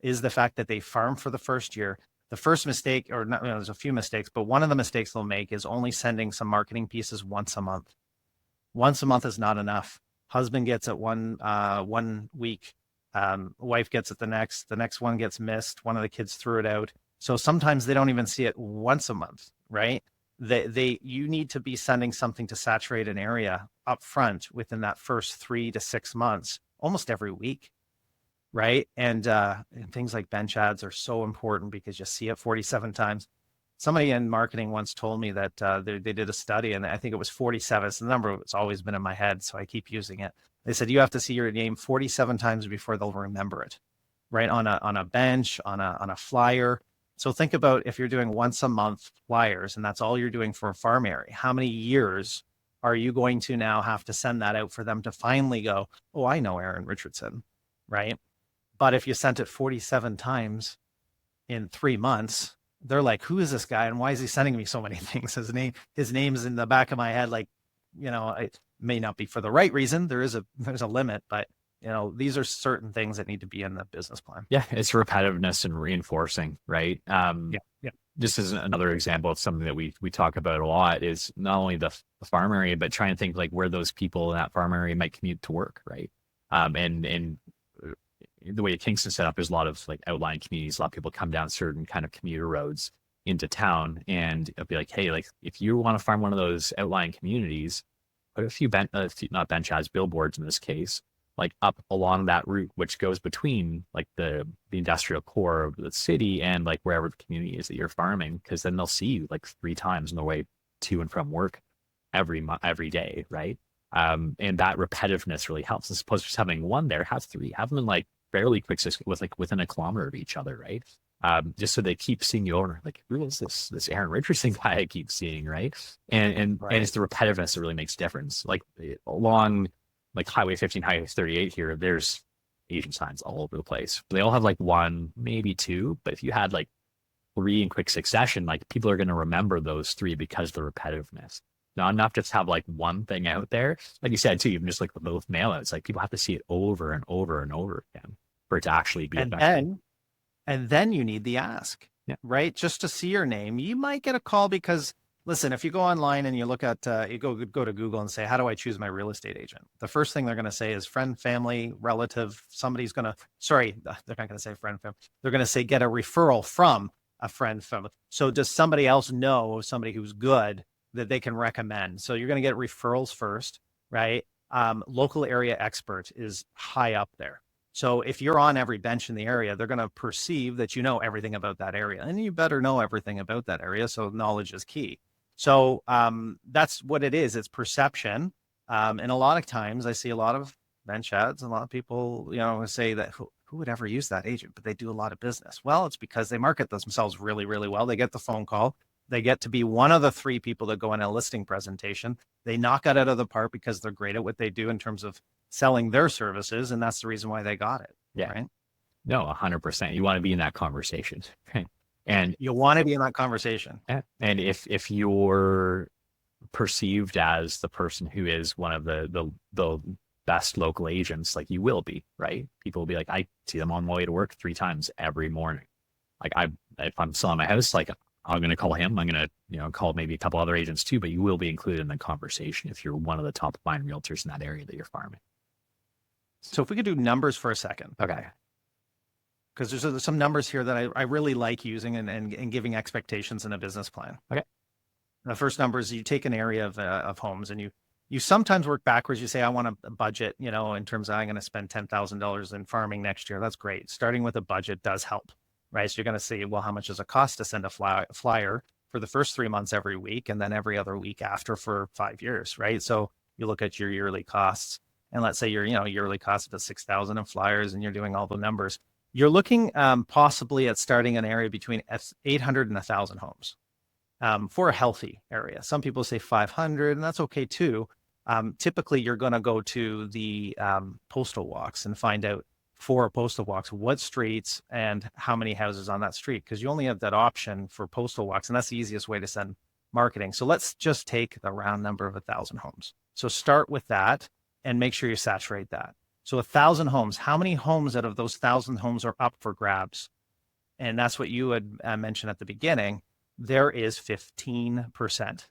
is the fact that they farm for the first year. The first mistake, or not, there's a few mistakes, but one of the mistakes they'll make is only sending some marketing pieces once a month. Once a month is not enough. Husband gets it one week, wife gets it the next one gets missed. One of the kids threw it out. So sometimes they don't even see it once a month, right? You need to be sending something to saturate an area up front within that first 3 to 6 months, almost every week, right? And things like bench ads are so important because you see it 47 times. Somebody in marketing once told me that they did a study, and I think it was 47. It's the number that's always been in my head, so I keep using it. They said you have to see your name 47 times before they'll remember it, right? On a bench, on a flyer. So think about if you're doing once a month flyers, and that's all you're doing for a farm area. How many years are you going to now have to send that out for them to finally go, oh, I know Eryn Richardson, right? But if you sent it 47 times in 3 months, they're like, who is this guy? And why is he sending me so many things? His name's in the back of my head. Like, it may not be for the right reason. There's a limit, but these are certain things that need to be in the business plan. Yeah. It's repetitiveness and reinforcing, right? Yeah. Just as another example of something that we talk about a lot is not only the farm area, but trying to think like where those people in that farm area might commute to work, right? And the way Kingston's set up, there's a lot of like outlying communities. A lot of people come down certain kind of commuter roads into town, and it'll be like, hey, like if you want to farm one of those outlying communities, put a few not bench ads, billboards in this case, like up along that route, which goes between like the industrial core of the city and like wherever the community is that you're farming, because then they'll see you like 3 times on their way to and from work every day, right? And that repetitiveness really helps, as opposed to just having one there. Have 3, have them in like fairly quick with like within a kilometer of each other, right? Just so they keep seeing you over, like, who is this Eryn Richardson guy I keep seeing, right? And it's the repetitiveness that really makes a difference. Like along like Highway 15, Highway 38 here, there's agent signs all over the place. They all have like 1, maybe 2, but if you had like 3 in quick succession, like people are going to remember those 3 because of the repetitiveness. Not enough just have like one thing out there. Like you said too, even just like with mail outs, like people have to see it over and over and over again for it to actually be effective. And then you need the ask, right? Just to see your name. You might get a call because, listen, if you go online and you look at, you go to Google and say, how do I choose my real estate agent? The first thing they're going to say is friend, family, relative. Somebody's going to, they're not going to say friend, family. They're going to say, get a referral from a friend, family. So does somebody else know somebody who's good that they can recommend? So you're going to get referrals first, right? Local area expert is high up there. So if you're on every bench in the area, they're going to perceive that you know everything about that area, and you better know everything about that area. So knowledge is key. So that's what it is. It's perception. And a lot of times I see a lot of bench ads, and a lot of people, say that who would ever use that agent, but they do a lot of business. Well, it's because they market themselves really, really well. They get the phone call. They get to be one of the 3 people that go in a listing presentation. They knock it out of the park because they're great at what they do in terms of selling their services. And that's the reason why they got it. Yeah. Right? No, 100%. You want to be in that conversation. Right? And you want to be in that conversation. Yeah. And if you're perceived as the person who is one of the best local agents, like you will be, right? People will be like, I see them on my way to work 3 times every morning. like if I'm selling my house, like I'm going to call him. I'm going to, call maybe a couple other agents too, but you will be included in the conversation if you're one of the top line realtors in that area that you're farming. So if we could do numbers for a second, Okay. because there's some numbers here that I really like using and giving expectations in a business plan. Okay. The first number is you take an area of homes and you sometimes work backwards. You say, I want a budget, in terms of I'm going to spend $10,000 in farming next year. That's great. Starting with a budget does help, right? So you're going to say, well, how much does it cost to send a flyer for the first 3 months every week and then every other week after for 5 years, right? So you look at your yearly costs, and let's say your yearly cost is $6,000 in flyers, and you're doing all the numbers. You're looking possibly at starting an area between 800 and 1,000 homes for a healthy area. Some people say 500, and that's okay too. Typically, you're going to go to the postal walks and find out for postal walks what streets and how many houses on that street, because you only have that option for postal walks, and that's the easiest way to send marketing. So let's just take the round number of 1,000 homes. So start with that and make sure you saturate that. So 1,000 homes, how many homes out of those 1,000 homes are up for grabs? And that's what you had mentioned at the beginning. There is 15%,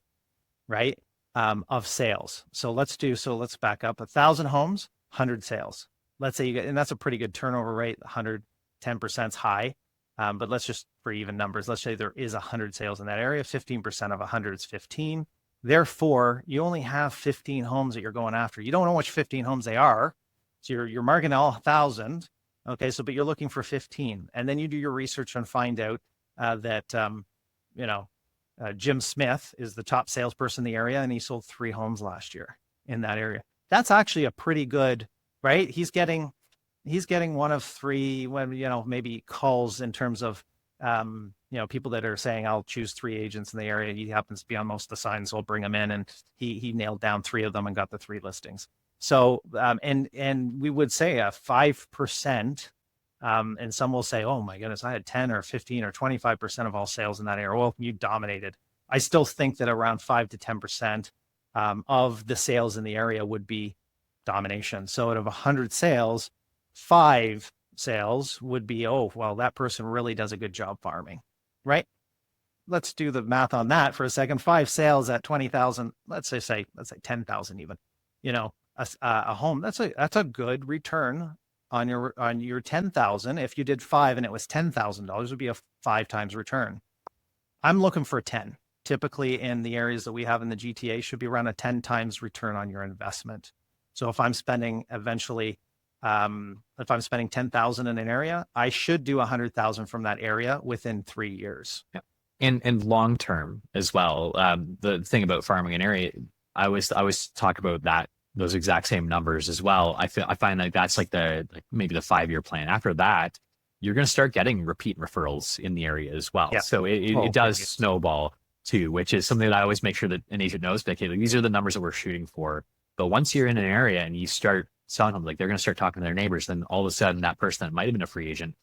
right, of sales. So let's back up. 1,000 homes, 100 sales. Let's say and that's a pretty good turnover rate. 110% is high, but let's just, for even numbers, let's say there is 100 sales in that area. 15% of 100 is 15. Therefore, you only have 15 homes that you're going after. You don't know which 15 homes they are. So you're marking all 1,000. Okay, but you're looking for 15. And then you do your research and find out that, Jim Smith is the top salesperson in the area, and he sold 3 homes last year in that area. That's actually a pretty good, right? He's getting one of 3 when, maybe calls in terms of, people that are saying, I'll choose 3 agents in the area. He happens to be on most of the signs, so I'll bring him in. And he nailed down 3 of them and got the 3 listings. So, and we would say a 5%, and some will say, oh my goodness, I had 10 or 15 or 25% of all sales in that area. Well, you dominated. I still think that around 5 to 10% of the sales in the area would be domination. So out of 100 sales, 5 sales would be, oh, well, that person really does a good job farming, right? Let's do the math on that for a second. 5 sales at 20,000, let's say 10,000 even, a home, that's a good return on your 10,000. If you did 5 and it was $10,000, it would be a 5 times return. I'm looking for 10. Typically in the areas that we have in the GTA should be around a 10 times return on your investment. So if I'm spending eventually, if I'm spending 10,000 in an area, I should do 100,000 from that area within 3 years. Yeah. And long term as well. The thing about farming an area, I always talk about those exact same numbers as well. I find like that's like maybe the 5-year plan. After that, you're going to start getting repeat referrals in the area as well. Yeah. So it does snowball too, which is something that I always make sure that an agent knows. Like, hey, these are the numbers that we're shooting for. But once you're in an area and you start selling them, like they're going to start talking to their neighbors, then all of a sudden that person that might have been a free agent,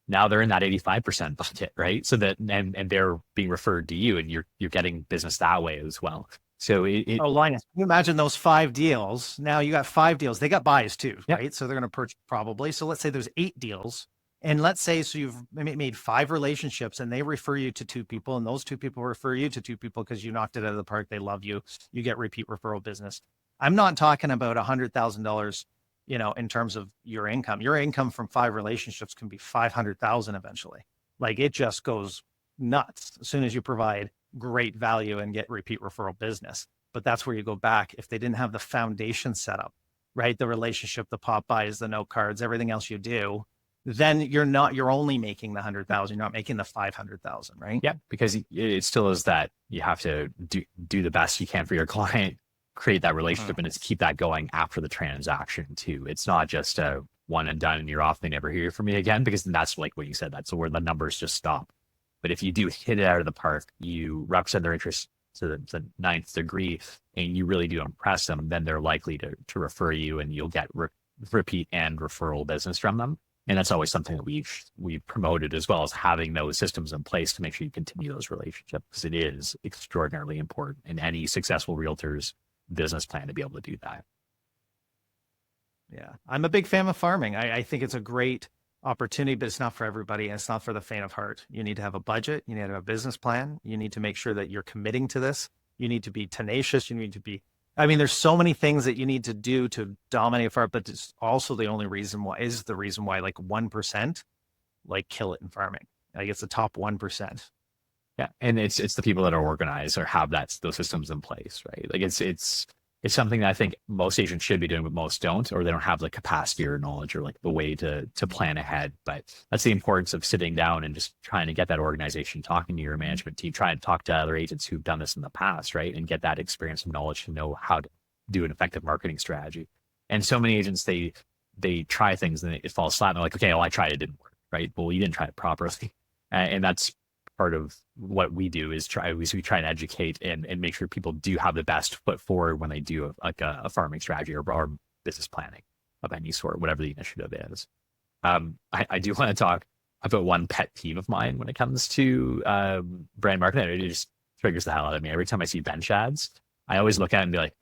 now they're in that 85% budget, right? So that and they're being referred to you, and you're getting business that way as well. So Linas, can you imagine those 5 deals? Now you got 5 deals. They got buys too, right? Yep. So they're going to purchase probably. So let's say there's 8 deals. And let's say, so you've made 5 relationships and they refer you to 2 people, and those 2 people refer you to 2 people because you knocked it out of the park. They love you. You get repeat referral business. I'm not talking about $100,000, in terms of your income. Your income from 5 relationships can be 500,000 eventually. Like it just goes nuts as soon as you provide great value and get repeat referral business. But that's where you go back. If they didn't have the foundation set up, right? The relationship, the pop buys, the note cards, everything else you do, then you're only making the 100,000. You're not making the 500,000, right? Yeah, because it still is that you have to do the best you can for your client, create that relationship, and it's keep that going after the transaction too. It's not just a one and done and you're off, they never hear from me again, because that's like what you said, that's where the numbers just stop. But if you do hit it out of the park, you represent their interest to the 9th degree, and you really do impress them, then they're likely to refer you, and you'll get repeat and referral business from them. And that's always something that we've promoted, as well as having those systems in place to make sure you continue those relationships, because it is extraordinarily important in any successful realtor's business plan to be able to do that. Yeah, I'm a big fan of farming. I think it's a great opportunity, but it's not for everybody, and it's not for the faint of heart. You need to have a budget. You need to have a business plan. You need to make sure that you're committing to this. You need to be tenacious. You need to be, I mean, there's so many things that you need to do to dominate a farm, but it's also the only reason why is the reason why like 1% like kill it in farming. Like it's the top 1%. Yeah, and it's the people that are organized or have those systems in place, right? Like it's something that I think most agents should be doing, but most don't, or they don't have the capacity or knowledge or like the way to plan ahead. But that's the importance of sitting down and just trying to get that organization, talking to your management team, trying to talk to other agents who've done this in the past, right? And get that experience and knowledge to know how to do an effective marketing strategy. And so many agents, they try things and it falls flat. And they're like, okay, well, I tried, it didn't work, right? Well, you didn't try it properly. And that's part of what we do is we try and educate and make sure people do have the best foot forward when they do a farming strategy or business planning of any sort, whatever the initiative is. I do want to talk about one pet peeve of mine when it comes to brand marketing. It just triggers the hell out of me. Every time I see bench ads, I always look at it and be like,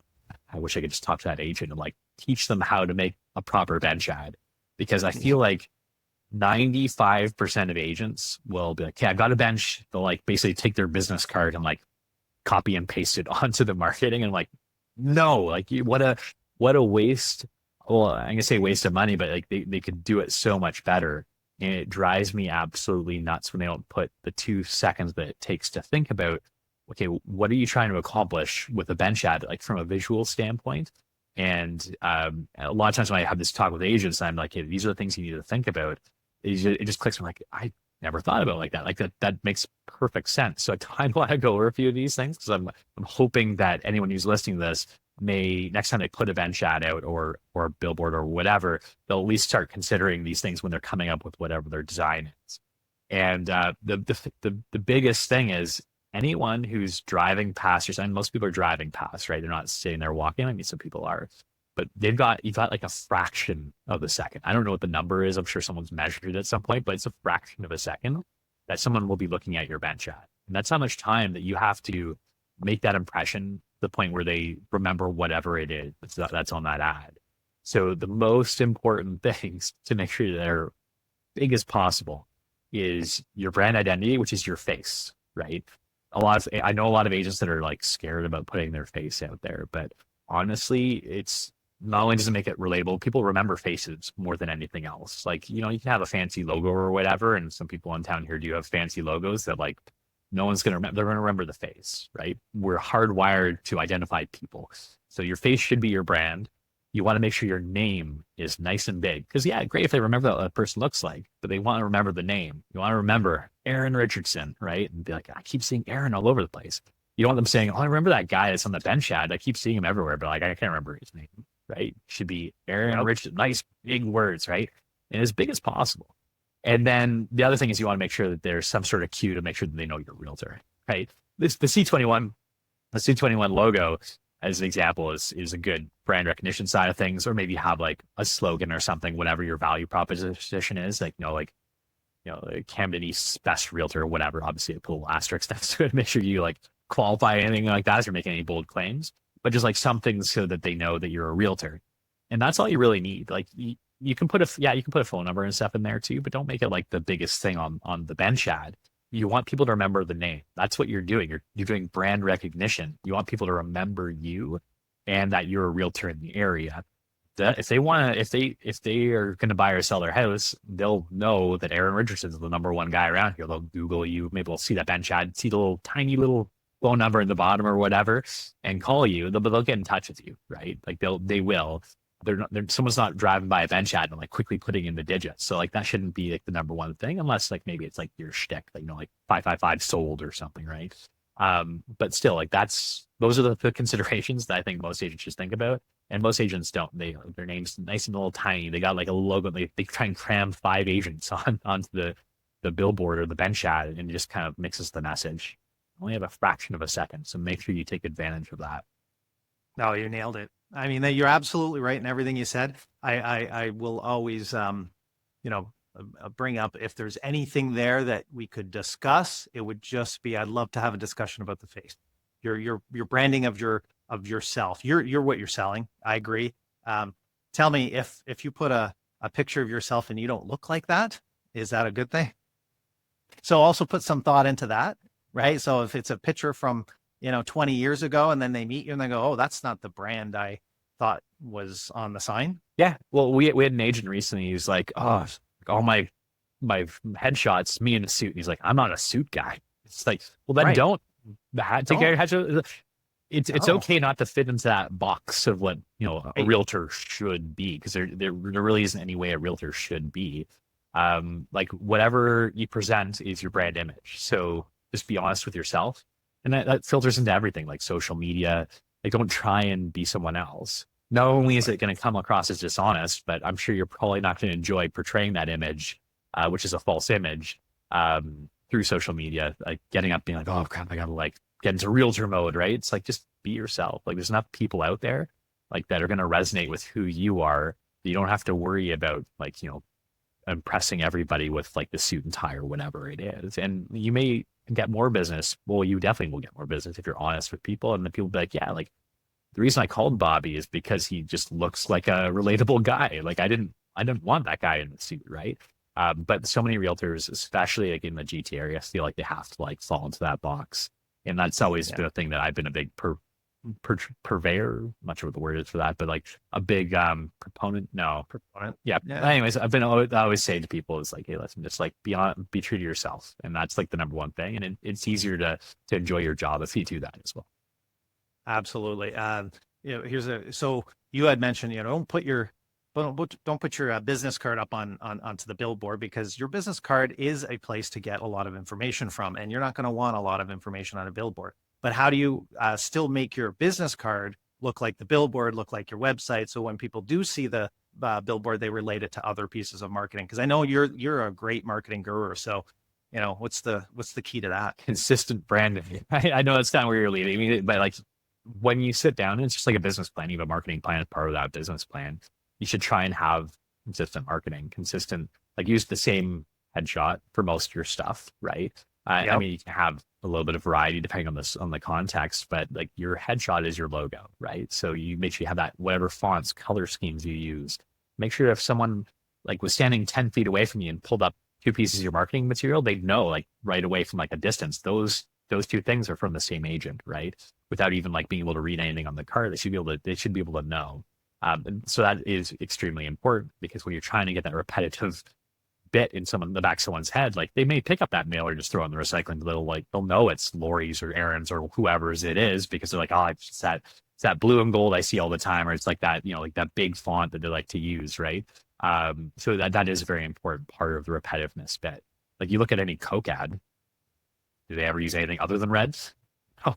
I wish I could just talk to that agent and like teach them how to make a proper bench ad, because I feel like 95% of agents will be like, okay, I've got a bench. They'll like basically take their business card and like copy and paste it onto the marketing. And like, no, like what a waste. Well, I'm gonna say waste of money, but like they could do it so much better. And it drives me absolutely nuts when they don't put the 2 seconds that it takes to think about, okay, what are you trying to accomplish with a bench ad, like from a visual standpoint? And a lot of times when I have this talk with agents, I'm like, hey, these are the things you need to think about. It just clicks. I'm like, I never thought about it like that. Like that makes perfect sense. So I kind of want to go over a few of these things because I'm hoping that anyone who's listening to this may, next time they put a bench ad out or a billboard or whatever, they'll at least start considering these things when they're coming up with whatever their design is. And the biggest thing is anyone who's driving past your sign. Most people are driving past, right? They're not sitting there walking. I mean, some people are. But you've got like a fraction of a second. I don't know what the number is. I'm sure someone's measured it at some point, but it's a fraction of a second that someone will be looking at your bench ad. And that's how much time that you have to make that impression to the point where they remember whatever it is that's on that ad. So the most important things to make sure they're big as possible is your brand identity, which is your face, right? I know a lot of agents that are like scared about putting their face out there, but honestly, it's not only does it make it relatable, people remember faces more than anything else. Like, you can have a fancy logo or whatever, and some people in town here do have fancy logos that like no one's going to remember. They're going to remember the face, right? We're hardwired to identify people. So your face should be your brand. You want to make sure your name is nice and big. Because yeah, great if they remember what a person looks like, but they want to remember the name. You want to remember Eryn Richardson, right? And be like, I keep seeing Eryn all over the place. You don't want them saying, oh, I remember that guy that's on the bench ad. I keep seeing him everywhere, but like I can't remember his name, right? Should be Eryn Richardson. Nice big words, right? And as big as possible. And then the other thing is you want to make sure that there's some sort of cue to make sure that they know you're a realtor, right? The C21 logo, as an example, is a good brand recognition side of things, or maybe have like a slogan or something, whatever your value proposition is, like Camden East's best realtor or whatever. Obviously, a little asterisk next to it. Make sure you like qualify anything like that as you're making any bold claims, but just like something so that they know that you're a realtor. And that's all you really need. Like you can put a phone number and stuff in there too, but don't make it like the biggest thing on the bench ad. You want people to remember the name. That's what you're doing. You're doing brand recognition. You want people to remember you and that you're a realtor in the area. That if they are going to buy or sell their house, they'll know that Eryn Richardson is the number one guy around here. They'll Google you. Maybe they'll see that bench ad, see the little tiny little phone number in the bottom or whatever, and call you. They'll get in touch with you, right? Like they will. Someone's not driving by a bench ad and like quickly putting in the digits. So like that shouldn't be like the number one thing, unless like maybe it's like your shtick, like like 555 sold or something, right? But still, like those are the considerations that I think most agents just think about, and most agents don't. Their name's nice and little tiny. They got like a logo. They try and cram 5 agents onto the billboard or the bench ad, and it just kind of mixes the message. Only have a fraction of a second, so make sure you take advantage of that. No, you nailed it. I mean, you're absolutely right in everything you said. I will always, bring up if there's anything there that we could discuss. It would just be, I'd love to have a discussion about the face, your branding of yourself. You're what you're selling. I agree. Tell me if you put a a picture of yourself and you don't look like that, is that a good thing? So also put some thought into that, right? So if it's a picture from, 20 years ago and then they meet you and they go, oh, that's not the brand I thought was on the sign. Yeah. Well, we had an agent recently. He's like, oh, all my headshots, me in a suit. And he's like, I'm not a suit guy. It's like, well, then Right. don't take care of your headshot. It's No. okay not to fit into that box of what a Right. realtor should be, because there really isn't any way a realtor should be. Like whatever you present is your brand image. So just be honest with yourself, and that filters into everything, like social media. Like don't try and be someone else. Not only is it going to come across as dishonest, but I'm sure you're probably not going to enjoy portraying that image, which is a false image, through social media. Like getting up, being like, oh crap, I gotta like get into realtor mode, right? It's like just be yourself. Like there's enough people out there like that are going to resonate with who you are. You don't have to worry about like impressing everybody with like the suit and tie or whatever it is. And you may get more business. Well, you definitely will get more business if you're honest with people, and the people be like, yeah, like the reason I called Bobby is because he just looks like a relatable guy. Like I didn't want that guy in the suit, right? But so many realtors, especially like in the GT area, feel like they have to like fall into that box, and that's always been a thing that I've been a big purveyor. I'm not sure what the word is for that, but like a big proponent. No, Proponent. yeah. Anyways, I always say to people is like, hey, listen, just like be true to yourself, and that's like the number one thing. And it's easier to enjoy your job if you do that as well. Absolutely. So you had mentioned, don't put your business card up onto the billboard, because your business card is a place to get a lot of information from, and you're not going to want a lot of information on a billboard. But how do you still make your business card look like the billboard, look like your website, so when people do see the billboard, they relate it to other pieces of marketing? Because I know you're a great marketing guru. So, what's the key to that? Consistent branding. I know that's not where you're leading me, but like when you sit down, it's just like a business plan. You have a marketing plan as part of that business plan. You should try and have consistent marketing, like use the same headshot for most of your stuff, right? I mean, you can have a little bit of variety depending on the context, but like your headshot is your logo, right? So you make sure you have that, whatever fonts, color schemes you use. Make sure if someone like was standing 10 feet away from you and pulled up two pieces of your marketing material, they'd know like right away from like a distance, those two things are from the same agent, right? Without even like being able to read anything on the card, they should be able to know. And so that is extremely important, because when you're trying to get that repetitive bit in the back of someone's head, like they may pick up that mail or just throw it in the recycling. They'll know it's Lori's or Erin's or whoever's it is, because they're like, oh, it's that blue and gold I see all the time, or it's like that, like that big font that they like to use, right? So that is a very important part of the repetitiveness bit. Like you look at any Coke ad, do they ever use anything other than reds? Oh,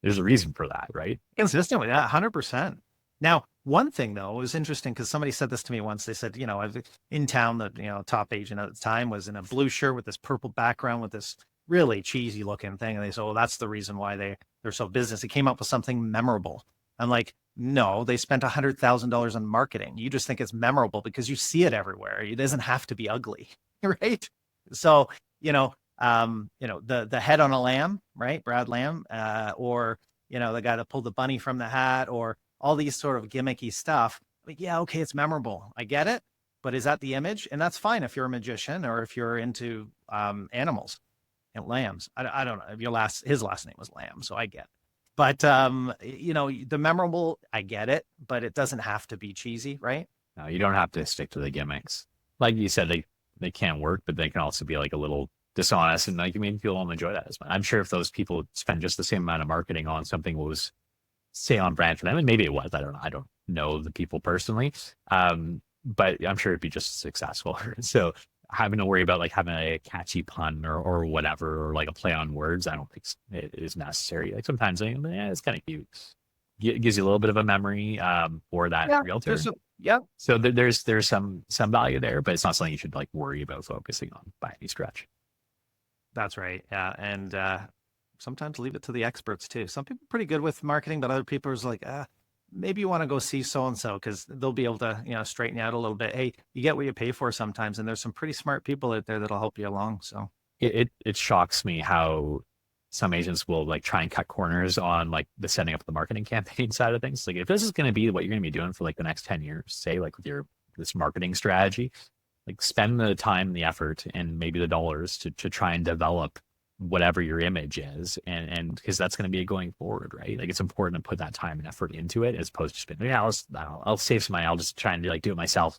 there's a reason for that, right? Consistent with that, 100%. Now, one thing though, it was interesting because somebody said this to me once. They said, in town, the top agent at the time was in a blue shirt with this purple background with this really cheesy looking thing, and they said, "Oh, that's the reason why they're so business." He came up with something memorable. I'm like, no, they spent $100,000 on marketing. You just think it's memorable because you see it everywhere. It doesn't have to be ugly, right? So, the head on a lamb, right? Brad Lamb, or the guy that pulled the bunny from the hat, or all these sort of gimmicky stuff. Like, yeah, okay, it's memorable. I get it. But is that the image? And that's fine if you're a magician or if you're into animals and lambs. I don't know. His last name was Lamb, so I get it. But the memorable, I get it, but it doesn't have to be cheesy, right? No, you don't have to stick to the gimmicks. Like you said, they can work, but they can also be like a little dishonest, and like, I mean, people don't enjoy that as much. I'm sure if those people spend just the same amount of marketing on something was, say, on brand for them, and maybe it was, I don't know the people personally, but I'm sure it'd be just as successful. So having to worry about like having a catchy pun or whatever, or like a play on words, I don't think it is necessary. Like sometimes it's kind of cute. It gives you a little bit of a memory for that realtor. So there's some value there, but it's not something you should like worry about focusing on by any stretch. That's right. Yeah. And sometimes leave it to the experts too. Some people are pretty good with marketing, but other people are like, maybe you want to go see so-and-so because they'll be able to, straighten you out a little bit. Hey, you get what you pay for sometimes. And there's some pretty smart people out there that'll help you along. So it shocks me how some agents will like try and cut corners on like the setting up the marketing campaign side of things. Like if this is going to be what you're going to be doing for like the next 10 years, say like with your this marketing strategy, like spend the time, the effort, and maybe the dollars to try and develop whatever your image is, and because that's going to be a going forward, right? Like it's important to put that time and effort into it as opposed to spending, yeah, I'll save some money, I'll just try and do it myself.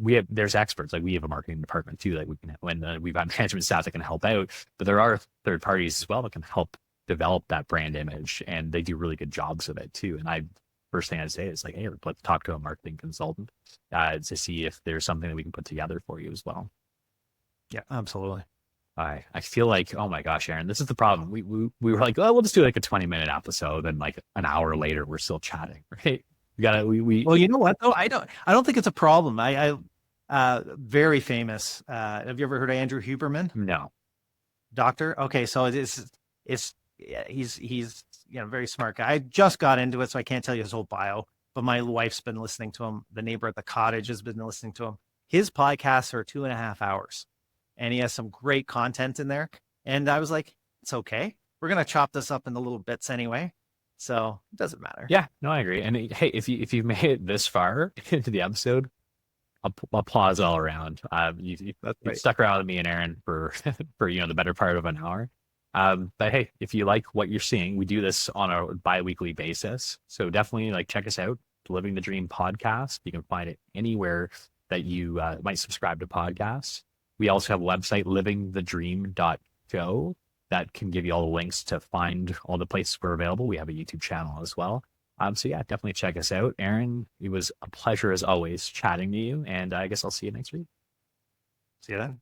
There's experts, like we have a marketing department too, like we can, when we've got management staff that can help out, but there are third parties as well that can help develop that brand image, and they do really good jobs of it too. And I first thing I'd say is like, hey, let's talk to a marketing consultant to see if there's something that we can put together for you as well. Yeah, absolutely. I feel like, oh my gosh, Eryn, this is the problem. We were like, oh, we'll just do like a 20-minute episode, and like an hour later we're still chatting, right? Well, you know what though? I don't think it's a problem. Very famous. Have you ever heard of Andrew Huberman? No. Doctor? Okay, so yeah, he's a very smart guy. I just got into it, so I can't tell you his whole bio, but my wife's been listening to him. The neighbor at the cottage has been listening to him. His podcasts are 2.5 hours, and he has some great content in there. And I was like, it's okay. We're going to chop this up into little bits anyway. So it doesn't matter. Yeah, no, I agree. And hey, if you've made it this far into the episode, applause all around. You stuck around with me and Eryn for for the better part of an hour. But hey, if you like what you're seeing, we do this on a bi-weekly basis. So definitely like check us out, the Living the Dream podcast. You can find it anywhere that you might subscribe to podcasts. We also have a website, livingthedream.co, that can give you all the links to find all the places we're available. We have a YouTube channel as well. So yeah, definitely check us out. Eryn, it was a pleasure as always chatting to you, and I guess I'll see you next week. See you then.